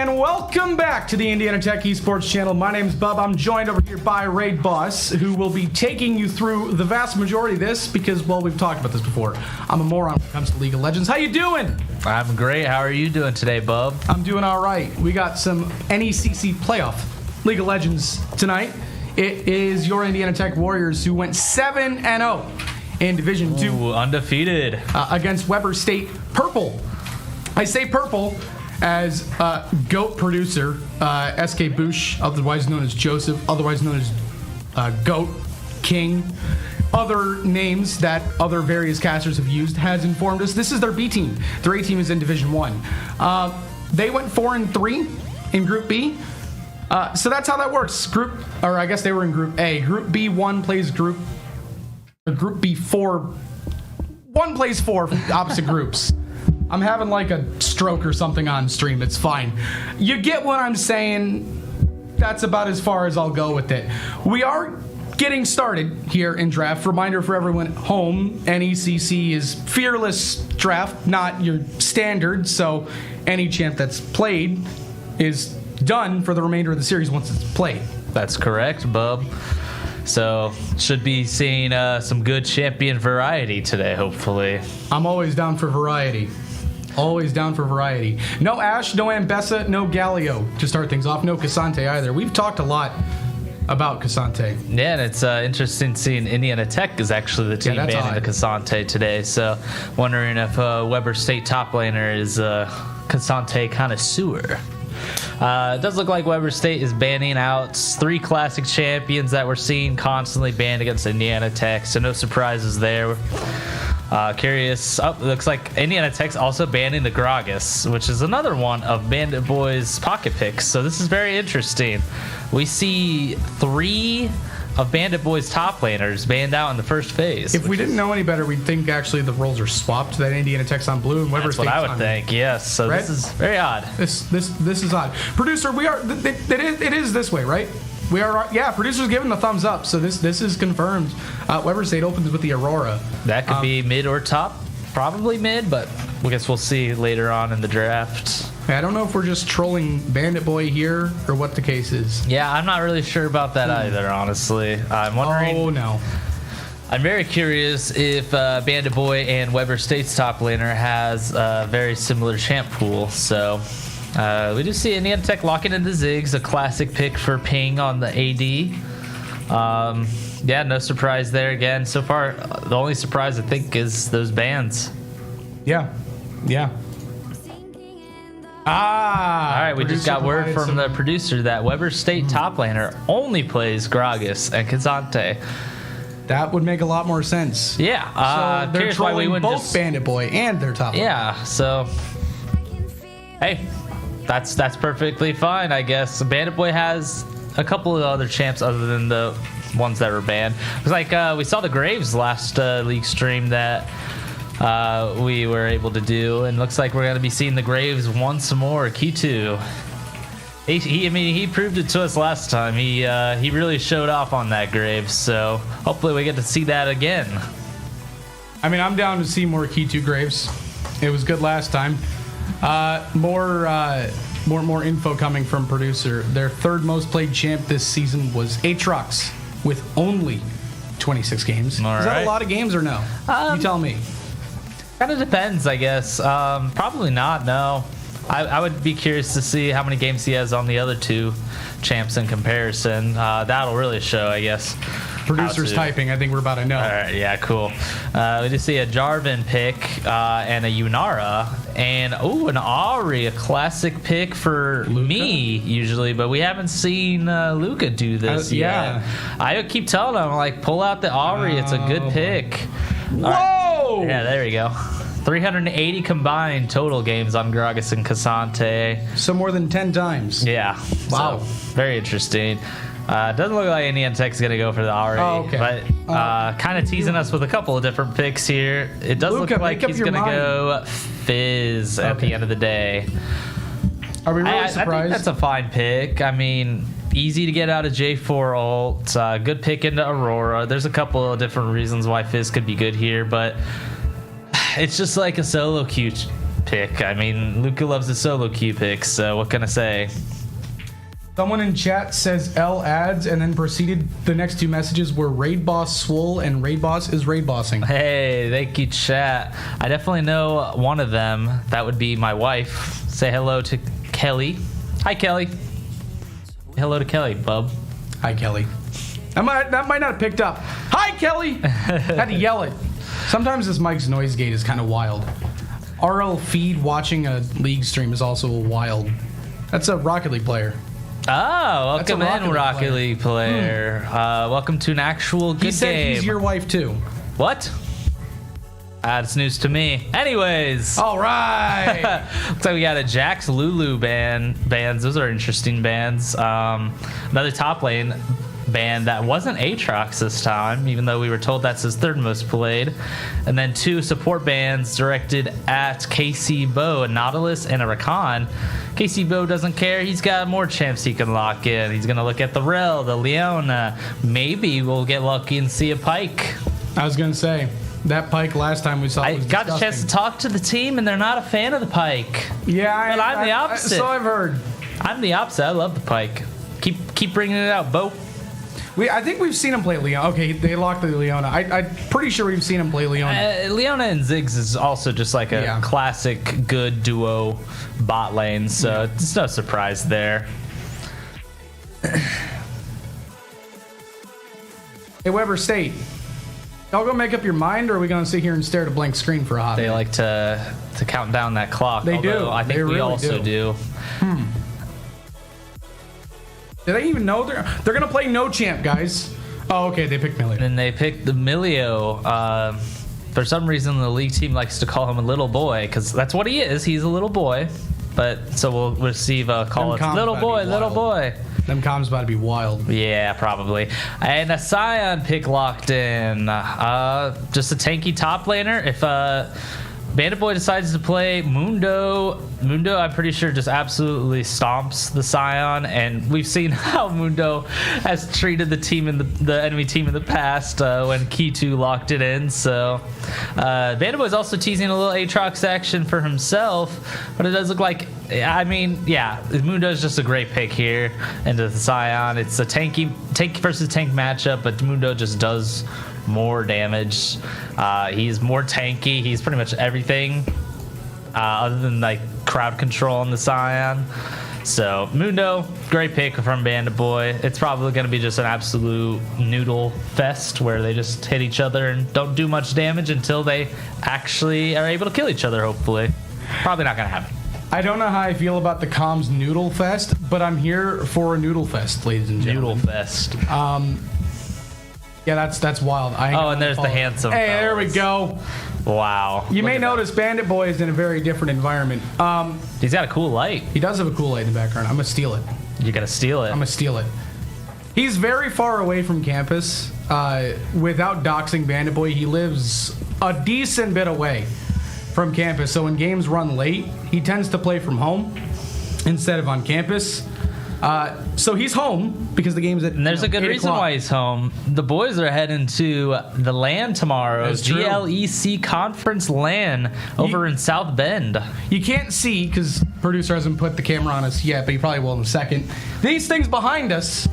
and welcome back to the Indiana Tech Esports channel. My name's Bub. I'm joined over here by Raid Boss, who will be taking you through the vast majority of this because, well, we've talked about this before. I'm a moron when it comes to League of Legends. How you doing? I'm great. How are you doing today, Bub? I'm doing all right. We got some NECC playoff League of Legends tonight. It is your Indiana Tech Warriors who went 7-0 in Division 2. Ooh, undefeated. Against Weber State Purple. I say purple as GOAT producer, SK Boosh, otherwise known as Joseph, otherwise known as GOAT King, other names that other various casters have used, has informed us this is their B team. Their A team is in Division 1. They went 4-3 in Group B. So that's how that works. I guess they were in Group A. Group B1 plays Group B4. One plays 4 from opposite groups. I'm having like a stroke or something on stream. It's fine. You get what I'm saying. That's about as far as I'll go with it. We are getting started here in draft. Reminder for everyone at home, NECC is fearless draft, not your standard. So any champ that's played is done for the remainder of the series once it's played. That's correct, Bub. So should be seeing some good champion variety today, hopefully. I'm always down for variety. Always down for variety. No Ashe, no Ambessa, no Galio to start things off. No Cassante either. We've talked a lot about Cassante. Yeah, and it's interesting seeing Indiana Tech is actually the team banning the Cassante today. So wondering if Weber State top laner is a Cassante connoisseur. It does look like Weber State is banning out 3 classic champions that we're seeing constantly banned against Indiana Tech, so no surprises there. Curious. Oh, looks like Indiana Tech's also banning the Gragas, which is another one of Bandit Boy's pocket picks. So this is very interesting. We see 3 of Bandit Boy's top laners banned out in the first phase. If we didn't know any better, we'd think actually the roles are swapped. That Indiana Tech's on blue and Weber State's on That's what I would think. Yes. So red? This is very odd. This is odd. Producer, it is this way, right? We are, yeah. Producer's giving the thumbs up, so this is confirmed. Weber State opens with the Aurora. That could be mid or top, probably mid, but I guess we'll see later on in the draft. I don't know if we're just trolling Bandit Boy here or what the case is. Yeah, I'm not really sure about that either, honestly. I'm wondering. Oh no. I'm very curious if Bandit Boy and Weber State's top laner has a very similar champ pool. So. We do see Indiana Tech locking into Ziggs, a classic pick for Ping on the AD. Yeah, no surprise there again. So far, the only surprise I think is those bans. Yeah. All right, we just got word from the producer that Weber State top laner only plays Gragas and Cassante. That would make a lot more sense. Yeah. So they're trolling both Bandit Boy and their top laner. Yeah, so... Hey... That's perfectly fine, I guess. Bandit Boy has a couple of other champs other than the ones that were banned. It was like we saw the Graves last league stream that we were able to do, and looks like we're going to be seeing the Graves once more. Kitu. He proved it to us last time. He really showed off on that Graves, so hopefully we get to see that again. I mean, I'm down to see more Kitu Graves. It was good last time. More info coming from producer. Their third most played champ this season was Aatrox with only 26 games. Is that a lot of games or no? You tell me. Kind of depends, I guess. Probably not, no. I would be curious to see how many games he has on the other 2 champs in comparison. That'll really show, I guess. Producer's typing. I think we're about to know. All right, yeah, cool. We just see a Jarvan pick and a Yunara and an Ahri, a classic pick for Luka? me usually, but we haven't seen Luka do this yet. I keep telling him like pull out the Ahri. It's a good pick. Whoa! Right. Yeah, there we go. 380 combined total games on Gragas and Cassante. So more than 10 times. Yeah. Wow. So, very interesting. Doesn't look like Indiana Tech's going to go for the Ahri, but kind of teasing us with a couple of different picks here. It does look like he's going to go Fizz at the end of the day. Are we really surprised? I think that's a fine pick. I mean, easy to get out of J4 ult. Good pick into Aurora. There's a couple of different reasons why Fizz could be good here, but it's just like a solo queue pick. I mean, Luca loves the solo queue picks, so what can I say? Someone in chat says L ads, and then proceeded. The next two messages were Raid Boss Swole and Raid Boss is raid bossing. Hey, thank you, chat. I definitely know one of them. That would be my wife. Say hello to Kelly. Hi, Kelly. Hello to Kelly, bub. Hi, Kelly. That might not have picked up. Hi, Kelly. Had to yell it. Sometimes this mic's noise gate is kind of wild. RL feed watching a league stream is also wild. That's a Rocket League player. Oh, welcome in, Rocket League player. Welcome to an actual good game. He said he's your wife too. What? That's news to me. Anyways. All right. Looks like we got a Jax Lulu bands. Those are interesting bands. Another top lane band that wasn't Aatrox this time, even though we were told that's his third most played. And then two support bands directed at KC Bo, a Nautilus and a Rakan. KC Bo doesn't care. He's got more champs he can lock in. He's going to look at the Rel, the Leona. Maybe we'll get lucky and see a Pyke. I was going to say, that Pyke last time we saw was got disgusting. a chance to talk to the team, and they're not a fan of the Pyke. Yeah, but I'm the opposite. So I've heard. I'm the opposite. I love the Pyke. Keep bringing it out, Bo. I think we've seen him play Leona. Okay, they locked the Leona. I'm pretty sure we've seen him play Leona. Leona and Ziggs is also just like a classic good duo bot lane, so it's no surprise there. Hey, Weber State. Y'all go make up your mind, or are we going to sit here and stare at a blank screen for a hot They minute? like to count down that clock. They do. I think They we really also do. Do they even know they're going to play no champ, guys? Oh, okay. They picked Milio. And they picked the Milio. For some reason, the league team likes to call him a little boy, because that's what he is. He's a little boy. But so we'll receive a call. It's little boy, little boy. Them comms about to be wild. Yeah, probably. And a Scion pick locked in. Just a tanky top laner. If Bandit Boy decides to play Mundo, I'm pretty sure just absolutely stomps the Scion, and we've seen how Mundo has treated the team in the enemy team in the past when K2 locked it in. So Bandit Boy is also teasing a little Aatrox action for himself, but it does look like, I mean, yeah, Mundo is just a great pick here into the Scion. It's a tank versus tank matchup, but Mundo just does more damage. He's more tanky. He's pretty much everything other than like crowd control on the Scion. So Mundo, great pick from Bandit Boy. It's probably going to be just an absolute noodle fest where they just hit each other and don't do much damage until they actually are able to kill each other, hopefully. Probably not going to happen. I don't know how I feel about the comms noodle fest, but I'm here for a noodle fest, ladies and gentlemen. Noodle fest. Yeah, that's wild. And there's the handsome Hey, fellas. there we go. Wow. You may notice Bandit Boy is in a very different environment. He's got a cool light. He does have a cool light in the background. I'm going to steal it. You gotta steal it. I'm going to steal it. He's very far away from campus. Without doxing Bandit Boy, he lives a decent bit away from campus. So when games run late, he tends to play from home instead of on campus. So he's home because the game's at. And there's a good reason why he's home. The boys are heading to the LAN tomorrow. That's true. GLEC Conference LAN over in South Bend. You can't see because producer hasn't put the camera on us yet, but he probably will in a second. These things behind us.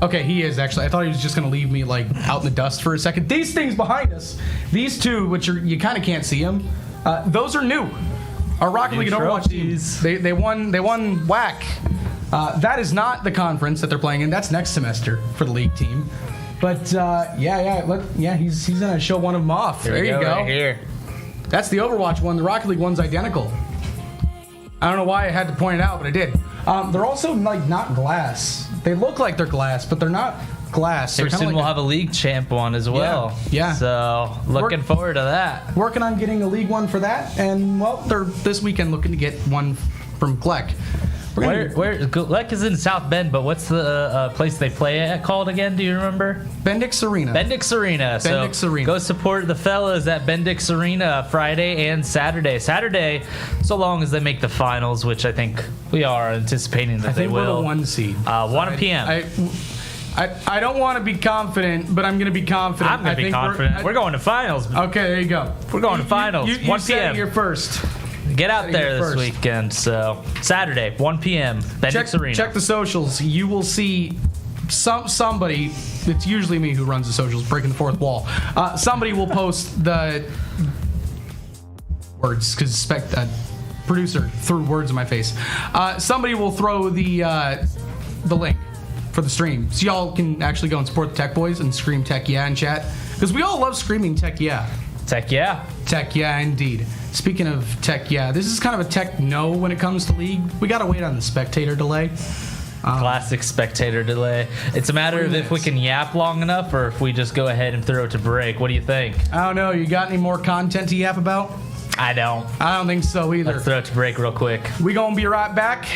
Okay, he is actually. I thought he was just gonna leave me like out in the dust for a second. These things behind us. These two, which you kind of can't see them. Those are new. Our Rocket League and Overwatch teams. They won WAC. That is not the conference that they're playing in. That's next semester for the league team. But he's gonna show one of them off. There you go. Right here. That's the Overwatch one. The Rocket League one's identical. I don't know why I had to point it out, but I did. They're also like not glass. They look like they're glass, but they're not glass. Pretty soon we'll have a league champ one as well. Yeah. So looking forward to that. Working on getting a league one for that, and well, they're this weekend looking to get one from Gleck. Where Gleck is in South Bend, but what's the place they play at called again? Do you remember? Bendix Arena. Bendix Arena. Bendix Arena. Go support the fellas at Bendix Arena Friday and Saturday. Saturday, so long as they make the finals, which I think we are anticipating that they will. We're the 1 seed. 1 p.m. I don't want to be confident, but I'm going to be confident. I'm going to be confident. We're going to finals. Okay, there you go. We're going to finals. 1 said p.m. You're first. Get out there this weekend. So Saturday, 1 p.m. Bendix Arena. Check the socials. You will see somebody. It's usually me who runs the socials, breaking the fourth wall. Somebody will post the words because producer threw words in my face. Somebody will throw the link for the stream, so y'all can actually go and support the Tech Boys and scream Tech Yeah in chat, because we all love screaming Tech Yeah. Tech Yeah. Tech Yeah, indeed. Speaking of Tech Yeah, this is kind of a Tech No when it comes to League. We gotta wait on the spectator delay. Classic spectator delay. It's a matter of if we can yap long enough or if we just go ahead and throw it to break. What do you think? I don't know. You got any more content to yap about? I don't think so either. Let's throw it to break real quick. We gonna be right back.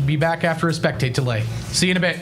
Be back after a spectate delay. See you in a bit.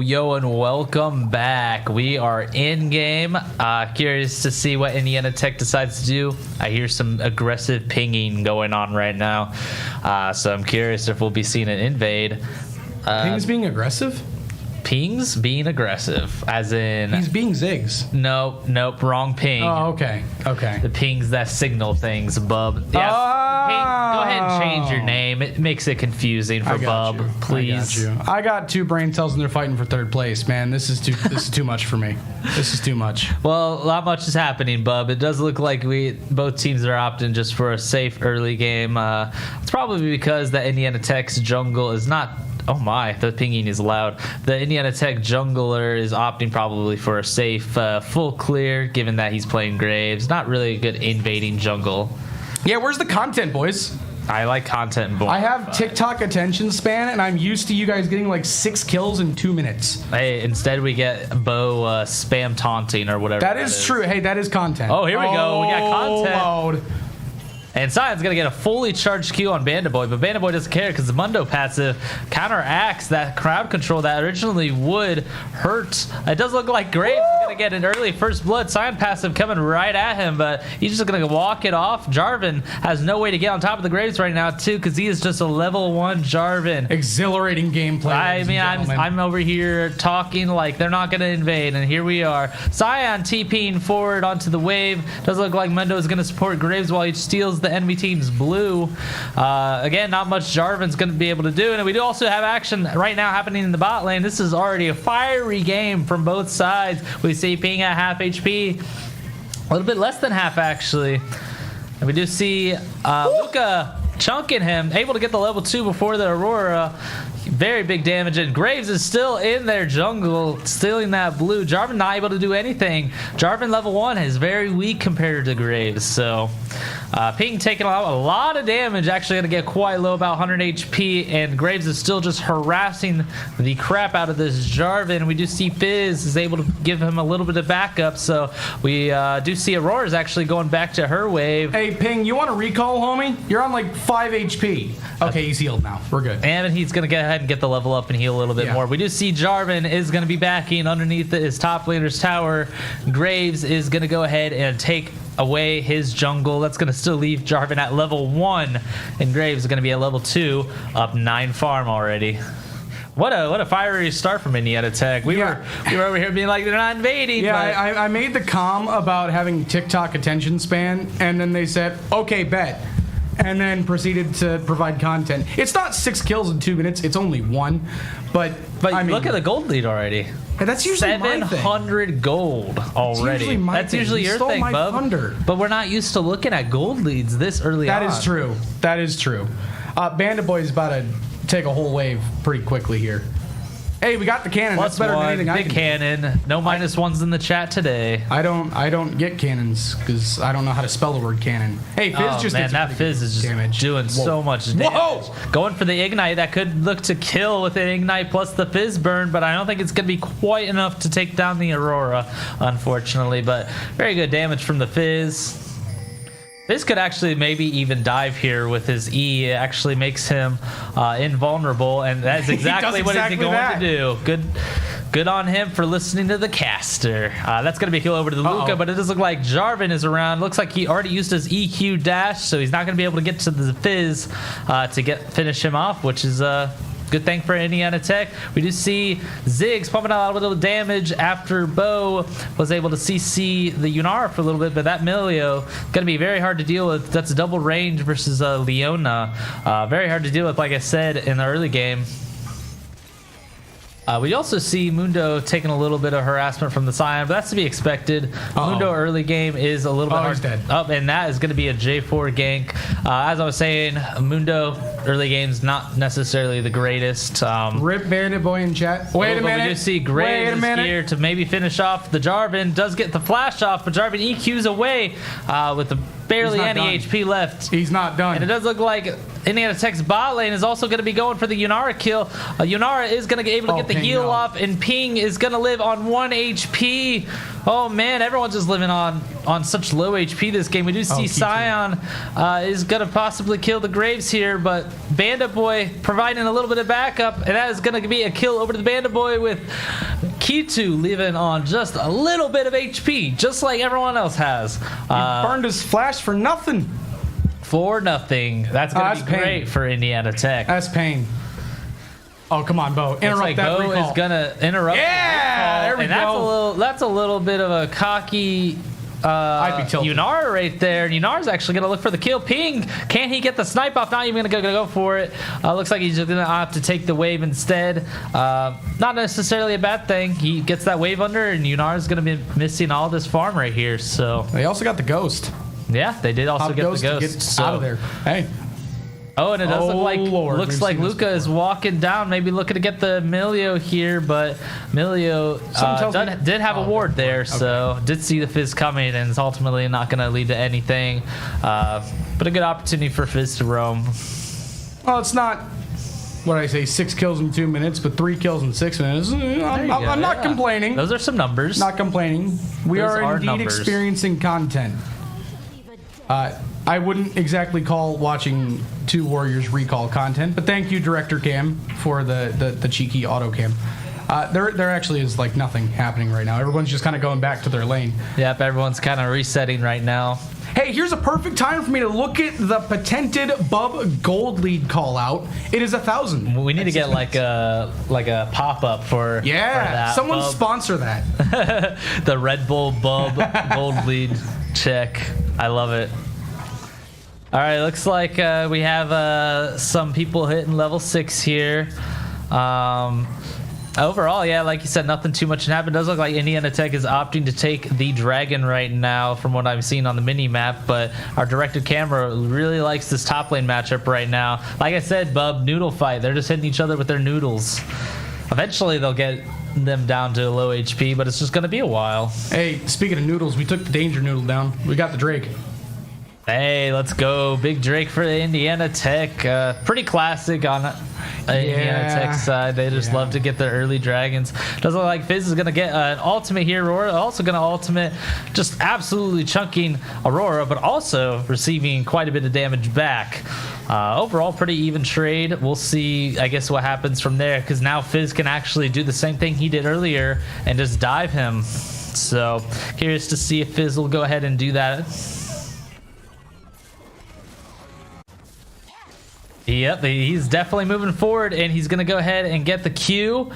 Yo, and welcome back. We are in game. Curious to see what Indiana Tech decides to do. I hear some aggressive pinging going on right now. So I'm curious if we'll be seeing an invade. Ping is being aggressive? Ping's being aggressive, as in... He's being Ziggs. Nope, wrong Ping. Oh, okay. The Ping's that signal things, Bub. Yes, Ping, go ahead and change your name. It makes it confusing for Bub, please. I got 2 brain cells and they're fighting for 3rd place, man. This is too much for me. This is too much. Well, not much is happening, Bub. It does look like both teams are opting just for a safe early game. It's probably because the Indiana Tech's jungle is not... Oh my, the pinging is loud. The Indiana Tech jungler is opting probably for a safe full clear, given that he's playing Graves. Not really a good invading jungle. Yeah, where's the content, boys? I like content more. I have TikTok attention span, and I'm used to you guys getting like 6 kills in 2 minutes. Hey, instead we get Bo spam taunting or whatever. That is true. Hey, that is content. Oh, here we go. We got content. Mode. And Sion's going to get a fully charged Q on Bandit Boy, but Bandit Boy doesn't care because the Mundo passive counteracts that crowd control that originally would hurt. It does look like Graves is going to get an early first blood. Sion passive coming right at him, but he's just going to walk it off. Jarvan has no way to get on top of the Graves right now, too, because he is just a level 1 Jarvan. Exhilarating gameplay. I mean, I'm over here talking like they're not going to invade, and here we are. Sion TPing forward onto the wave. Does look like Mundo is going to support Graves while he steals the enemy team's blue. Again, not much Jarvan's going to be able to do. And we do also have action right now happening in the bot lane. This is already a fiery game from both sides. We see Ping at half HP. A little bit less than half, actually. And we do see Luca chunking him, able to get the level 2 before the Aurora. Very big damage, and Graves is still in their jungle, stealing that blue. Jarvan not able to do anything. Jarvan level 1 is very weak compared to Graves, so Ping taking a lot of damage, actually going to get quite low, about 100 HP, and Graves is still just harassing the crap out of this Jarvan. We do see Fizz is able to give him a little bit of backup, so we do see Aurora's actually going back to her wave. Hey, Ping, you want to recall, homie? You're on like 5 HP. Okay, he's healed now. We're good. And he's going to get ahead and get the level up and heal a little bit more. We do see Jarvan is going to be backing underneath his top laner's tower. Graves is going to go ahead and take away his jungle. That's going to still leave Jarvan at level 1, and Graves is going to be at level 2, up 9 farm already. What a fiery start from Indiana Tech. We were over here being like, they're not invading. Yeah, I made the comm about having TikTok attention span, and then they said, okay, bet. And then proceeded to provide content. It's not 6 kills in 2 minutes. It's only 1. But I mean, look at the gold lead already. That's usually 700 gold already. That's usually your thing, bub. Thunder. But we're not used to looking at gold leads this early on. That is true. That is true. Bandit Boy is about to take a whole wave pretty quickly here. Hey, we got the cannon. Plus That's better one, than anything I big can cannon. No -1s in the chat today. I don't get cannons because I don't know how to spell the word cannon. Hey, Fizz just did that Fizz is just damage. doing so much damage. Whoa! Going for the ignite that could look to kill with an ignite plus the Fizz burn, but I don't think it's going to be quite enough to take down the Aurora, unfortunately. But very good damage from the Fizz. This could actually maybe even dive here with his E. It actually makes him invulnerable, and that's exactly what he's going to do. Good on him for listening to the caster. That's going to be a kill over to the Luca, but it does look like Jarvan is around. Looks like he already used his EQ dash, so he's not going to be able to get to the Fizz to finish him off, which is good thing for Indiana Tech. We do see Ziggs pumping out a little damage after Bo was able to CC the Yunara for a little bit, but that Milio going to be very hard to deal with. That's a double range versus Leona. Very hard to deal with, like I said, in the early game. We also see Mundo taking a little bit of harassment from the Sion, but that's to be expected. Mundo early game is a little bit hard. He's dead. And that is going to be a J4 gank. As I was saying, Mundo early game's not necessarily the greatest. Rip Bandit Boy in chat. Wait a minute. We do see Graves is here to maybe finish off the Jarvan. Does get the flash off, but Jarvan EQs away with the barely any HP left. He's not done. And it does look like Indiana Tech's bot lane is also going to be going for the Yunara kill. Yunara is going to be able to get the heal off, and Ping is going to live on 1 HP. Oh man, everyone's just living on such low HP this game. We do see Sion is going to possibly kill the Graves here, but Bandit Boy providing a little bit of backup, and that is going to be a kill over to the Bandit Boy with Kitu living on just a little bit of HP, just like everyone else has. He burned his flash for nothing. For nothing. That's going to be great for Indiana Tech. That's pain. Oh, come on, Bo. Interrupt like that Bo recall. is gonna interrupt. Yeah, there we go. That's a little bit of a cocky I'd be tilted. Yunara right there. And Yunara's actually going to look for the kill. Ping, can he get the snipe off? Not even going to go for it. Looks like he's just going to opt to take the wave instead. Not necessarily a bad thing. He gets that wave under, and Yunara's going to be missing all this farm right here. So they also got the ghost. Yeah, they did also get the ghost. To get out of there. Hey. Oh, and it does looks like Luca before. is walking down, maybe looking to get the Milio here, but Milio did have a ward there, so did see the Fizz coming, and it's ultimately not going to lead to anything. But a good opportunity for Fizz to roam. Well, it's not, what did I say, 6 kills in 2 minutes, but 3 kills in 6 minutes. I'm not complaining. Those are some numbers. Not complaining. We are indeed numbers. Experiencing content. I wouldn't exactly call watching 2 Warriors recall content, but thank you, Director Cam, for the cheeky auto cam. There actually is like nothing happening right now. Everyone's just kind of going back to their lane. Yep, everyone's kind of resetting right now. Hey, here's a perfect time for me to look at the patented Bub gold lead call out. It is 1,000. We need to get like a pop-up for that. Someone Bub. Sponsor that. The Red Bull Bub gold lead check. I love it. All right, looks like we have some people hitting level 6 here. Overall, yeah, like you said, nothing too much happened. It does look like NECC is opting to take the dragon right now from what I'm seeing on the mini-map, but our directed camera really likes this top lane matchup right now. Like I said, Bub, noodle fight. They're just hitting each other with their noodles. Eventually, they'll get them down to low HP, but it's just going to be a while. Hey, speaking of noodles, we took the danger noodle down. We got the Drake. Hey, let's go. Big Drake for the NECC. Pretty classic on NECC side. They just love to get their early dragons. Doesn't look like Fizz is going to get an ultimate here. Aurora also going to ultimate, just absolutely chunking Aurora, but also receiving quite a bit of damage back. Overall, pretty even trade. We'll see, I guess, what happens from there, because now Fizz can actually do the same thing he did earlier and just dive him. So, curious to see if Fizz will go ahead and do that. Yep, he's definitely moving forward, and he's going to go ahead and get the Q,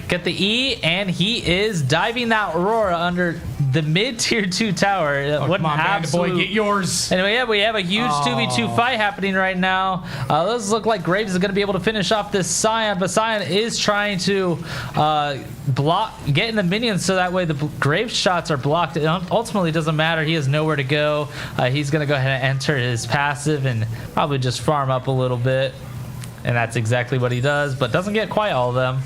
get the E, and he is diving that Aurora under the mid-tier 2 tower. Oh, come on, Bandit Boy, get yours. Anyway, yeah, we have a huge 2v2 fight happening right now. Those look like Graves is going to be able to finish off this Scion, but Scion is trying to get in the minions so that way the Graves shots are blocked. It ultimately doesn't matter. He has nowhere to go. He's going to go ahead and enter his passive and probably just farm up a little bit. And that's exactly what he does, but doesn't get quite all of them.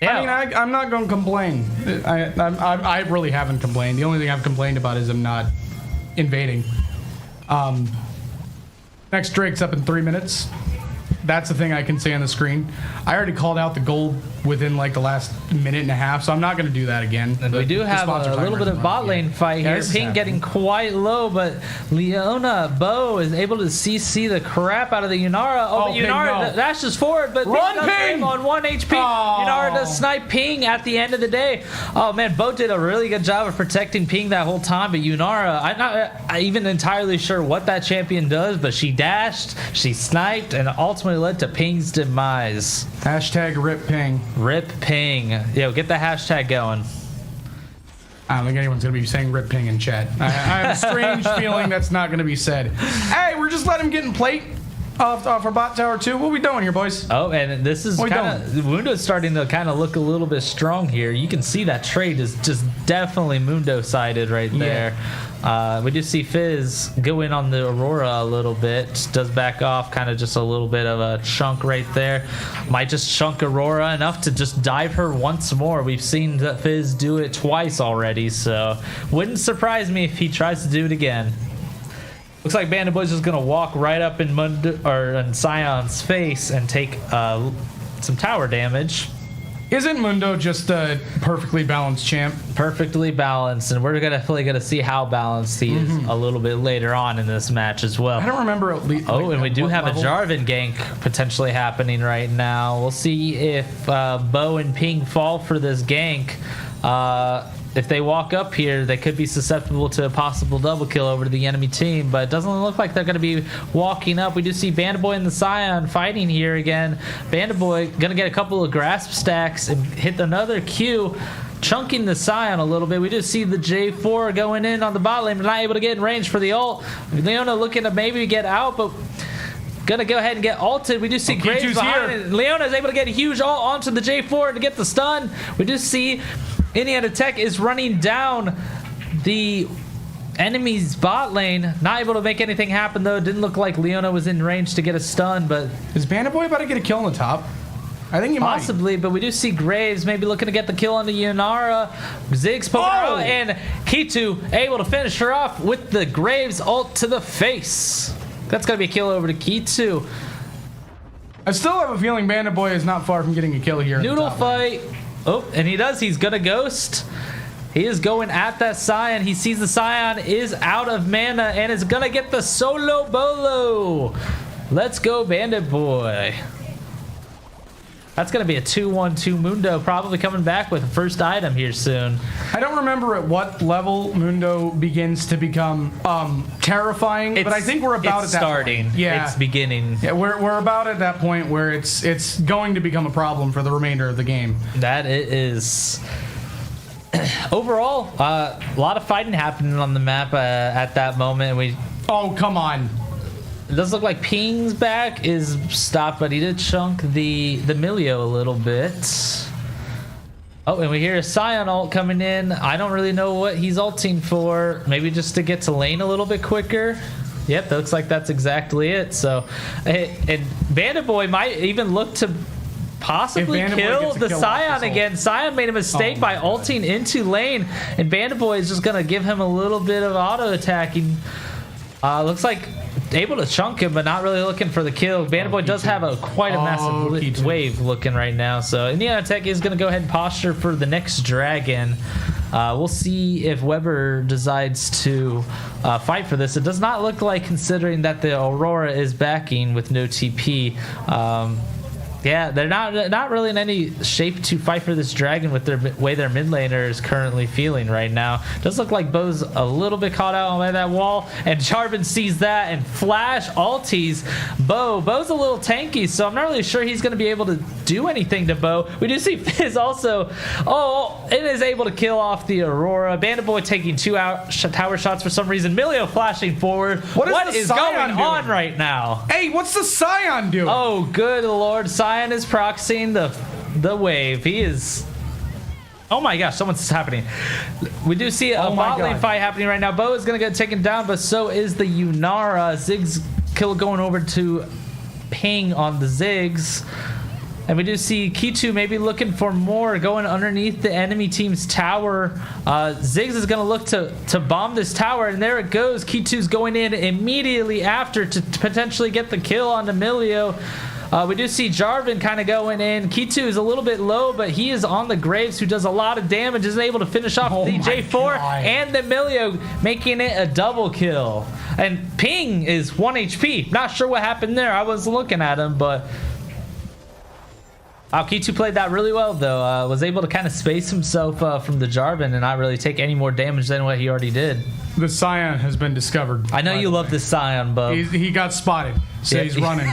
Yeah. I mean, I'm not going to complain. I really haven't complained. The only thing I've complained about is I'm not invading. Next Drake's up in 3 minutes. That's the thing I can say on the screen. I already called out the gold within like the last minute and a half, so I'm not going to do that again. And we do have a little bit of bot lane fight here. Ping getting quite low, but Leona Bo is able to CC the crap out of the Yunara. But Yunara dashes forward, but Ping on 1 HP. Yunara does snipe Ping at the end of the day. Oh man, Bo did a really good job of protecting Ping that whole time, but Yunara, I'm not even entirely sure what that champion does, but she dashed, she sniped, and ultimately led to Ping's demise. Hashtag RIP Ping. RIP Ping. Yo, get the hashtag going. I don't think anyone's going to be saying RIP Ping in chat. I have a strange feeling that's not going to be said. Hey, we're just letting him get in plate off our bot tower too. What are we doing here, boys? Oh, and this is kind of Mundo's starting to kind of look a little bit strong here. You can see that trade is just definitely Mundo sided right there. We do see Fizz go in on the Aurora a little bit. Does back off, kind of just a little bit of a chunk right there. Might just chunk Aurora enough to just dive her once more. We've seen that Fizz do it twice already, so wouldn't surprise me if he tries to do it again. Looks like Bandit Boy's just gonna walk right up in in Scion's face and take some tower damage. Isn't Mundo just a perfectly balanced champ? Perfectly balanced, and we're definitely gonna see how balanced he is a little bit later on in this match as well. I don't remember at least. Oh, and we do have a Jarvan gank potentially happening right now. We'll see if Bo and Ping fall for this gank. if they walk up here, they could be susceptible to a possible double kill over to the enemy team, but it doesn't look like they're going to be walking up. We do see Bandit Boy and the Scion fighting here again. Bandit Boy going to get a couple of grasp stacks and hit another Q, chunking the Scion a little bit. We just see the J4 going in on the bot lane, but not able to get in range for the ult. Leona looking to maybe get out, but gonna go ahead and get ulted. We do see Graves behind it. Leona is able to get a huge ult onto the J4 to get the stun. We do see NECC is running down the enemy's bot lane. Not able to make anything happen though. Didn't look like Leona was in range to get a stun, but is Bandit Boy about to get a kill on the top? I think he possibly, but we do see Graves maybe looking to get the kill on the Yunara. Ziggs poking her out, and Kitu able to finish her off with the Graves ult to the face. That's going to be a kill over to Kitu. I still have a feeling Bandit Boy is not far from getting a kill here. Noodle fight. Oh, and he does. He's going to ghost. He is going at that Scion. He sees the Scion is out of mana and is going to get the solo bolo. Let's go, Bandit Boy. That's going to be a 2-1-2 Mundo, probably coming back with the first item here soon. I don't remember at what level Mundo begins to become terrifying, but I think we're about at that starting. Point. Yeah, it's beginning. Yeah, we're about at that point where it's going to become a problem for the remainder of the game. That it is. Overall, a lot of fighting happening on the map at that moment. Oh, come on. It does look like Ping's back is stopped, but he did chunk the Milio a little bit. Oh, and we hear a Scion ult coming in. I don't really know what he's ulting for. Maybe just to get to lane a little bit quicker. Yep, that looks like that's exactly it. So, and Bandit Boy might even look to possibly kill the Scion again. Scion made a mistake by ulting into lane, and Bandit Boy is just going to give him a little bit of auto attacking. Looks like able to chunk him, but not really looking for the kill. Bandit Boy does have quite a massive wave looking right now. So NECC is going to go ahead and posture for the next dragon. We'll see if Weber decides to fight for this. It does not look like, considering that the Aurora is backing with no TP. Yeah, they're not really in any shape to fight for this dragon with their way their mid laner is currently feeling right now. Does look like Bo's a little bit caught out by that wall, and Jarvan sees that and flash ulties Bo's a little tanky, so I'm not really sure he's going to be able to do anything to Bo. We do see Fizz also, it is able to kill off the Aurora. Bandit Boy taking 2 tower shots for some reason. Milio flashing forward. What is going on right now? Hey, what's the Scion doing? Oh, good Lord. Scion is proxying the wave. He is... Oh my gosh, something's happening. We do see a bot lane fight happening right now. Bo is going to get taken down, but so is the Yunara. Ziggs kill going over to Ping on the Ziggs. And we do see Kitu maybe looking for more, going underneath the enemy team's tower. Ziggs is going to look to bomb this tower, and there it goes. Kitu's going in immediately after to potentially get the kill on Emilio. We do see Jarvan kind of going in. Kitu is a little bit low, but he is on the Graves, who does a lot of damage, is able to finish off the J4 and the Emilio, making it a double kill. And Ping is 1 HP. Not sure what happened there. I was looking at him, but... Kitu played that really well, though. Was able to kind of space himself from the Jarvan and not really take any more damage than what he already did. The Scion has been discovered. I know you love this Scion, Bo. He got spotted, so he's running.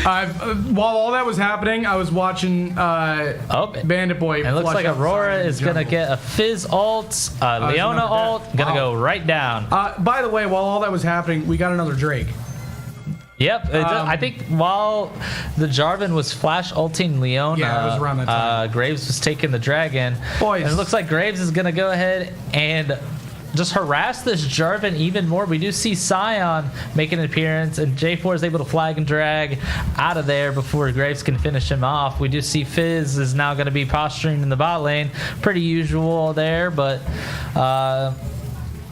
While all that was happening, I was watching Bandit Boy. It looks like Aurora is going to get a Fizz ult, Leona ult, going to go right down. By the way, while all that was happening, we got another Drake. Yep, I think while the Jarvan was flash ulting Leona, it was around that time. Graves was taking the dragon. Boys. And it looks like Graves is going to go ahead and just harass this Jarvan even more. We do see Scion making an appearance, and J4 is able to flag and drag out of there before Graves can finish him off. We do see Fizz is now going to be posturing in the bot lane. Pretty usual there, but...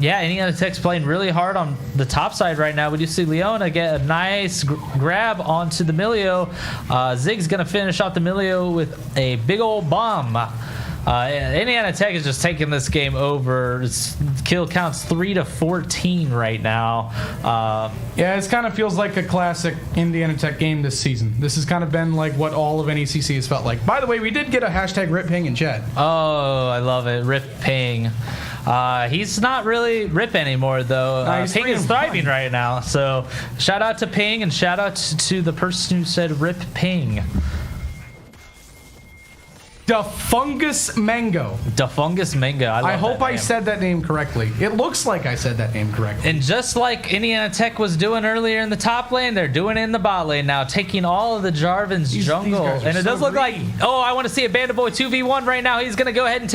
yeah, NECC's playing really hard on the top side right now. We do see Leona get a nice grab onto the Milio. Zig's going to finish off the Milio with a big old bomb. Indiana Tech is just taking this game over. Kill counts 3-14 right now. Yeah, it kind of feels like a classic Indiana Tech game this season. This has kind of been like what all of NECC has felt like. By the way, we did get a hashtag Rip Ping in chat. Oh, I love it. Rip Ping. He's not really Rip anymore, though. Ping is thriving right now. So shout out to Ping and shout out to the person who said Rip Ping. Defungus Mango. Defungus Mango. I hope I said that name correctly. It looks like I said that name correctly. And just like Indiana Tech was doing earlier in the top lane, they're doing it in the bot lane now, taking all of the Jarvan's jungle. And it does look like, I want to see a Bandit Boy 2v1 right now. He's going to go ahead and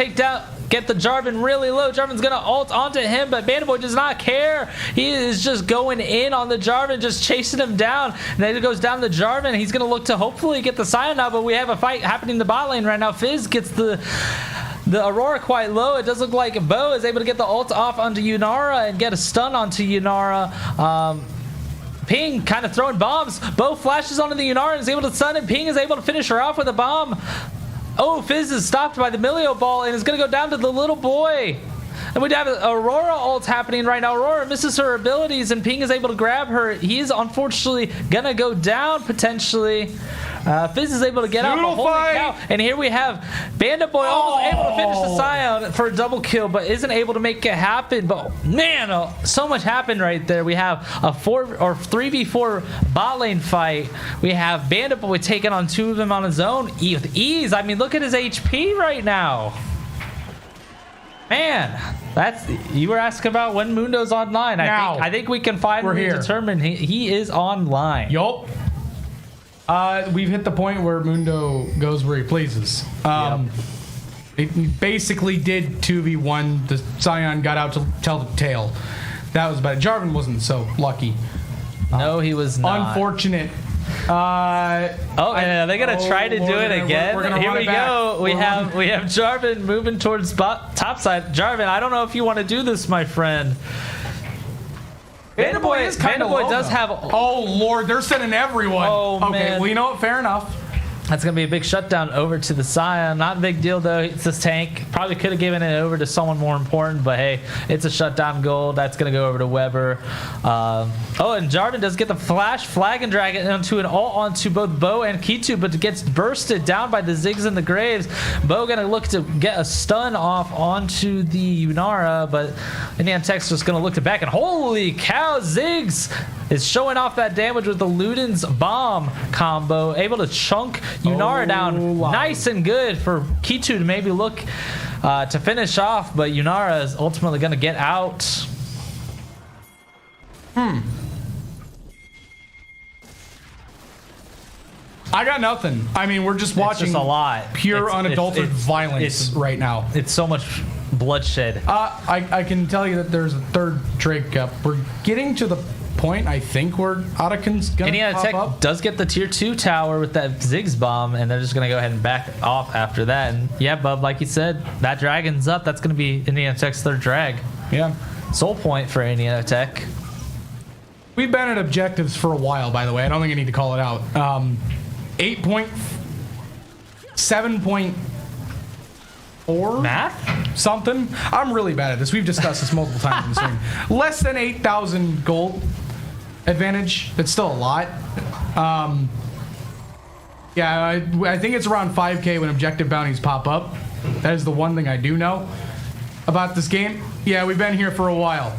get the Jarvan really low. Jarvan's going to ult onto him, but Bandit Boy does not care. He is just going in on the Jarvan, just chasing him down. And then it goes down the Jarvan. He's going to look to hopefully get the Sion now, but we have a fight happening in the bot lane right now. Fizz gets the Aurora quite low. It does look like Bo is able to get the ult off onto Yunara and get a stun onto Yunara. Ping kind of throwing bombs. Bo flashes onto the Yunara and is able to stun it. Ping is able to finish her off with a bomb. Oh, Fizz is stopped by the Milio ball and is going to go down to the little boy. And we have Aurora ult happening right now. Aurora misses her abilities and Ping is able to grab her. He is unfortunately going to go down potentially. Fizz is able to get out. Holy cow. And here we have Bandit Boy almost able to finish the Sion for a double kill, but isn't able to make it happen. But man, so much happened right there. We have a 3v4 bot lane fight. We have Bandit Boy taking on two of them on his own with ease. I mean, look at his HP right now. Man, you were asking about when Mundo's online. I think we can finally determine he is online. Yup. We've hit the point where Mundo goes where he pleases. It basically did 2v1. The Sion got out to tell the tale. That was about it. Jarvan wasn't so lucky. No, he was not. Unfortunate. They're gonna try to do it again. Here we go. We have Jarvan moving towards top side. Jarvan, I don't know if you want to do this, my friend. Bandit Boy does have. Oh Lord, they're sending everyone. Oh okay, man. Well, you know what? Fair enough. That's going to be a big shutdown over to the Sion. Not a big deal, though. It's this tank. Probably could have given it over to someone more important, but hey, it's a shutdown goal. That's going to go over to Weber. And Jarvan does get the flash flag and drag it onto an ult onto both Bo and Kitu, but it gets bursted down by the Ziggs and the Graves. Bo going to look to get a stun off onto the Yunara, but Indiana Tech's just going to look to back, and holy cow, Ziggs is showing off that damage with the Luden's bomb combo, able to chunk Yunara down. Wow. Nice and good for Kitu to maybe look to finish off, but Yunara is ultimately going to get out. I got nothing. I mean, we're just watching a lot. Pure unadulterated violence right now. It's so much bloodshed. I can tell you that there's a third Drake Cup. We're getting to the point, I think, where Otakan's gonna Indiana Tech up. does get the tier 2 tower with that Ziggs bomb, and they're just gonna go ahead and back off after that. And yeah, Bub, like you said, that dragon's up. That's gonna be Indiana Tech's third drag. Yeah. Soul point for Indiana Tech. We've been at objectives for a while, by the way. I don't think I need to call it out. 7.4 math something. I'm really bad at this. We've discussed this multiple times in the stream. Less than 8,000 gold advantage. That's still a lot. I think it's around 5k when objective bounties pop up. That is the one thing I do know about this game. Yeah, we've been here for a while.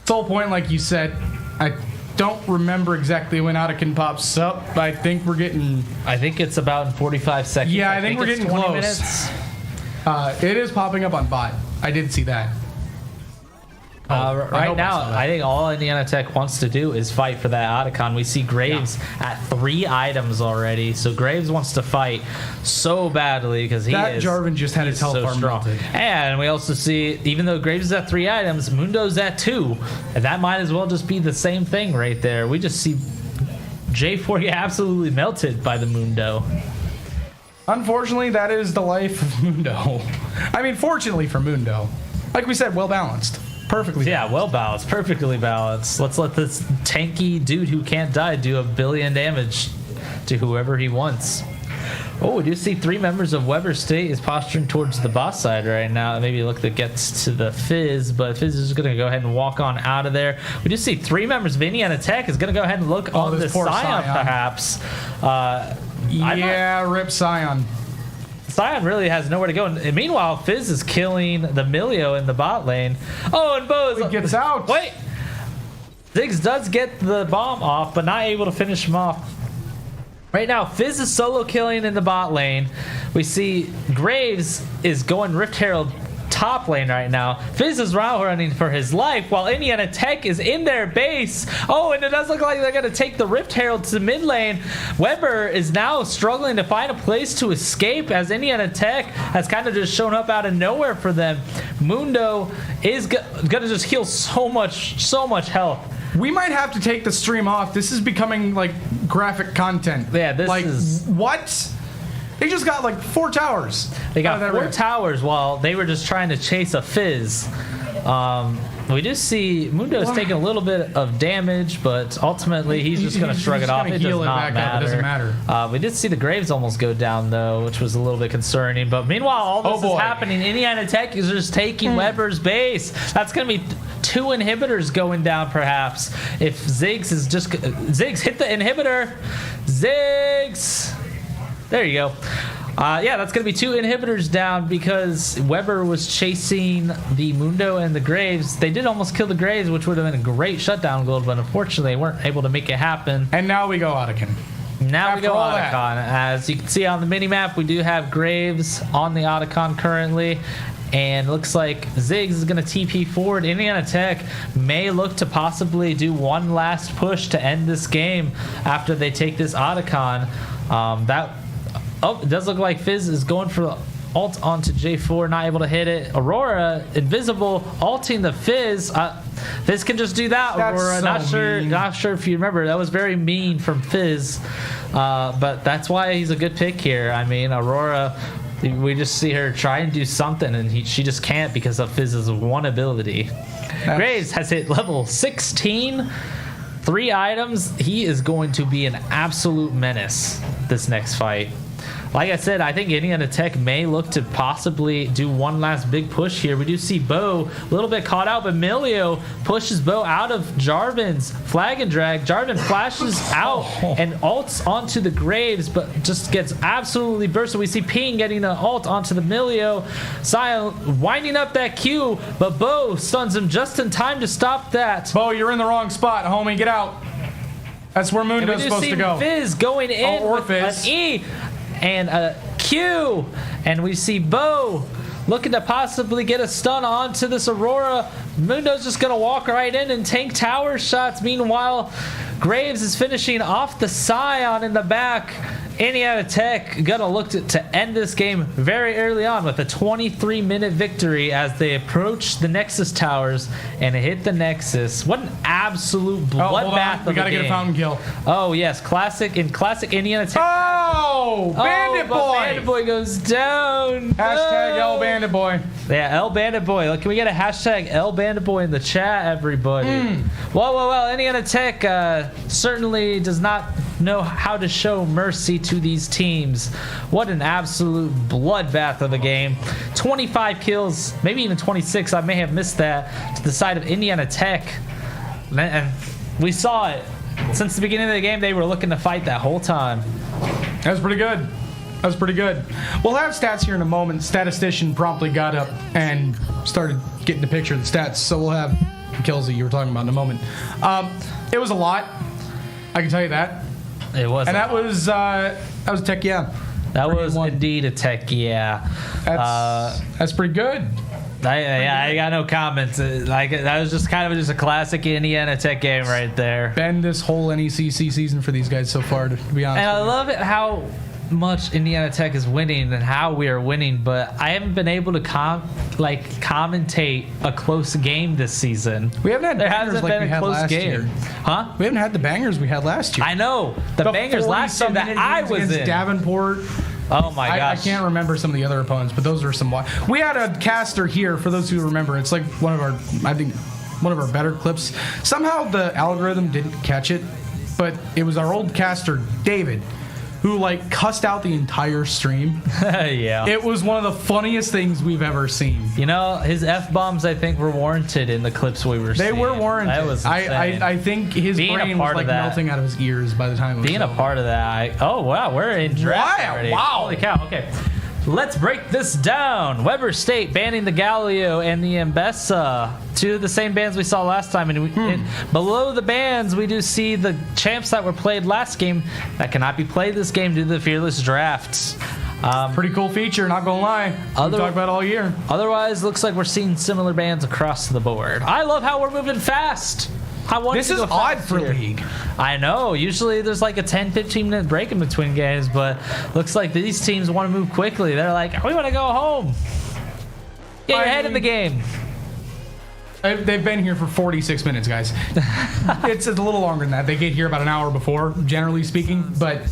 Soul point, like you said, I don't remember exactly when Otakan pops up. I think we're getting... I think it's about in 45 seconds. Yeah, I think we're getting 20 close. Minutes. It is popping up on bot. I did see that. Right now, I think all Indiana Tech wants to do is fight for that Otacon. We see Graves at 3 items already, so Graves wants to fight so badly because that Jarvan just had a teleport so strong. And we also see, even though Graves is at 3 items, Mundo's at 2, and that might as well just be the same thing right there. We just see J4 get absolutely melted by the Mundo. Unfortunately, that is the life of Mundo. I mean, fortunately for Mundo, like we said, well balanced. Perfectly balanced. Well balanced, perfectly balanced. Let's let this tanky dude who can't die do 1 billion damage to whoever he wants. Oh, we do see 3 members of Weber State is posturing towards the boss side right now. Maybe look that gets to the Fizz, but Fizz is going to go ahead and walk on out of there. We do see 3 members of Indiana Tech is going to go ahead and look on the Scion, perhaps. Rip Scion. Scion really has nowhere to go. And meanwhile, Fizz is killing the Milio in the bot lane. Oh, and Bo gets out. Wait. Ziggs does get the bomb off, but not able to finish him off. Right now, Fizz is solo killing in the bot lane. We see Graves is going Rift Herald top lane right now. Fizz is route running for his life while Indiana Tech is in their base. Oh, and it does look like they're going to take the Rift Herald to mid lane. Weber is now struggling to find a place to escape as Indiana Tech has kind of just shown up out of nowhere for them. Mundo is going to just heal so much health. We might have to take the stream off. This is becoming like graphic content. Yeah, this is... What? They just got like 4 towers. They got 4 towers while they were just trying to chase a Fizz. We do see Mundo is taking a little bit of damage, but ultimately he's just going to shrug it off. It does not matter. It doesn't matter. We did see the Graves almost go down, though, which was a little bit concerning. But meanwhile, all this is happening. Indiana Tech is just taking Weber's base. That's going to be 2 inhibitors going down, perhaps. If Ziggs is just... Ziggs, hit the inhibitor. Ziggs. There you go. That's going to be 2 inhibitors down because Weber was chasing the Mundo and the Graves. They did almost kill the Graves, which would have been a great shutdown goal, but unfortunately they weren't able to make it happen. And now we go Otacon. As you can see on the mini-map, we do have Graves on the Otacon currently. And looks like Ziggs is going to TP forward. Indiana Tech may look to possibly do one last push to end this game after they take this Otacon. It does look like Fizz is going for the ult onto J4, not able to hit it. Aurora, invisible, ulting the Fizz. Fizz can just do that. That's Aurora, so not sure if you remember. That was very mean from Fizz. But that's why he's a good pick here. I mean, Aurora, we just see her try and do something, and she just can't because of Fizz's one ability. Graves has hit level 16. 3 items. He is going to be an absolute menace this next fight. Like I said, I think Indiana Tech may look to possibly do one last big push here. We do see Bo a little bit caught out, but Milio pushes Bo out of Jarvan's flag and drag. Jarvan flashes out and ults onto the Graves, but just gets absolutely bursted. We see Ping getting an ult onto the Milio. Sion winding up that Q, but Bo stuns him just in time to stop that. Bo, you're in the wrong spot, homie. Get out. That's where Mundo's supposed to go. Fizz going in with an E and a Q, and we see Bo looking to possibly get a stun onto this Aurora. Mundo's just going to walk right in and tank tower shots. Meanwhile, Graves is finishing off the Scion in the back. Indiana Tech going to look to end this game very early on with a 23-minute victory as they approach the Nexus towers and hit the Nexus. What an absolute bloodbath of a game. We got to get a fountain kill. Oh, yes. Classic Indiana Tech. Oh, Bandit Boy. Bandit Boy goes down. Hashtag L Bandit Boy. Yeah, L Bandit Boy. Look, can we get a hashtag L Bandit Boy in the chat, everybody? Well, Indiana Tech certainly does not know how to show mercy to these teams. What an absolute bloodbath of a game. 25 kills, maybe even 26. I may have missed that, to the side of Indiana Tech. And we saw it. Since the beginning of the game, they were looking to fight that whole time. That was pretty good. That was pretty good. We'll have stats here in a moment. Statistician promptly got up and started getting the picture of the stats. So we'll have kills that you were talking about in a moment. It was a lot. I can tell you that. It was. And that was Tech, yeah. That was indeed a Tech, yeah. That's pretty good. I got no comments. That was just kind of just a classic Indiana Tech game right there. Been this whole NECC season for these guys so far, to be honest. And I love it how much Indiana Tech is winning and how we are winning, but I haven't been able to commentate a close game this season. We haven't had bangers like we had last year. Huh? We haven't had the bangers we had last year. I know. The bangers last year that I was in. Davenport. Oh my gosh. I can't remember some of the other opponents, but those are some. We had a caster here, for those who remember. It's like one of our better clips. Somehow the algorithm didn't catch it, but it was our old caster, David, who like cussed out the entire stream. Yeah. It was one of the funniest things we've ever seen. You know, his F-bombs, I think, were warranted in the clips we were seeing. They were warranted. That was insane. I think his brain was like melting out of his ears by the time it was being a part of that. Oh, wow. We're in draft already. Wow. Holy cow. Okay. Let's break this down. Weber State banning the Galileo and the Mbessa, two of the same bands we saw last time. And below the bans, we do see the champs that were played last game that cannot be played this game due to the Fearless drafts. Pretty cool feature, not gonna lie. We talked about it all year. Otherwise, looks like we're seeing similar bands across the board. I love how we're moving fast. This is odd for League. I know. Usually there's like a 10-15 minute break in between games, but looks like these teams want to move quickly. They're like, we want to go home. Get your head in the game. They've been here for 46 minutes, guys. It's a little longer than that. They get here about an hour before, generally speaking, but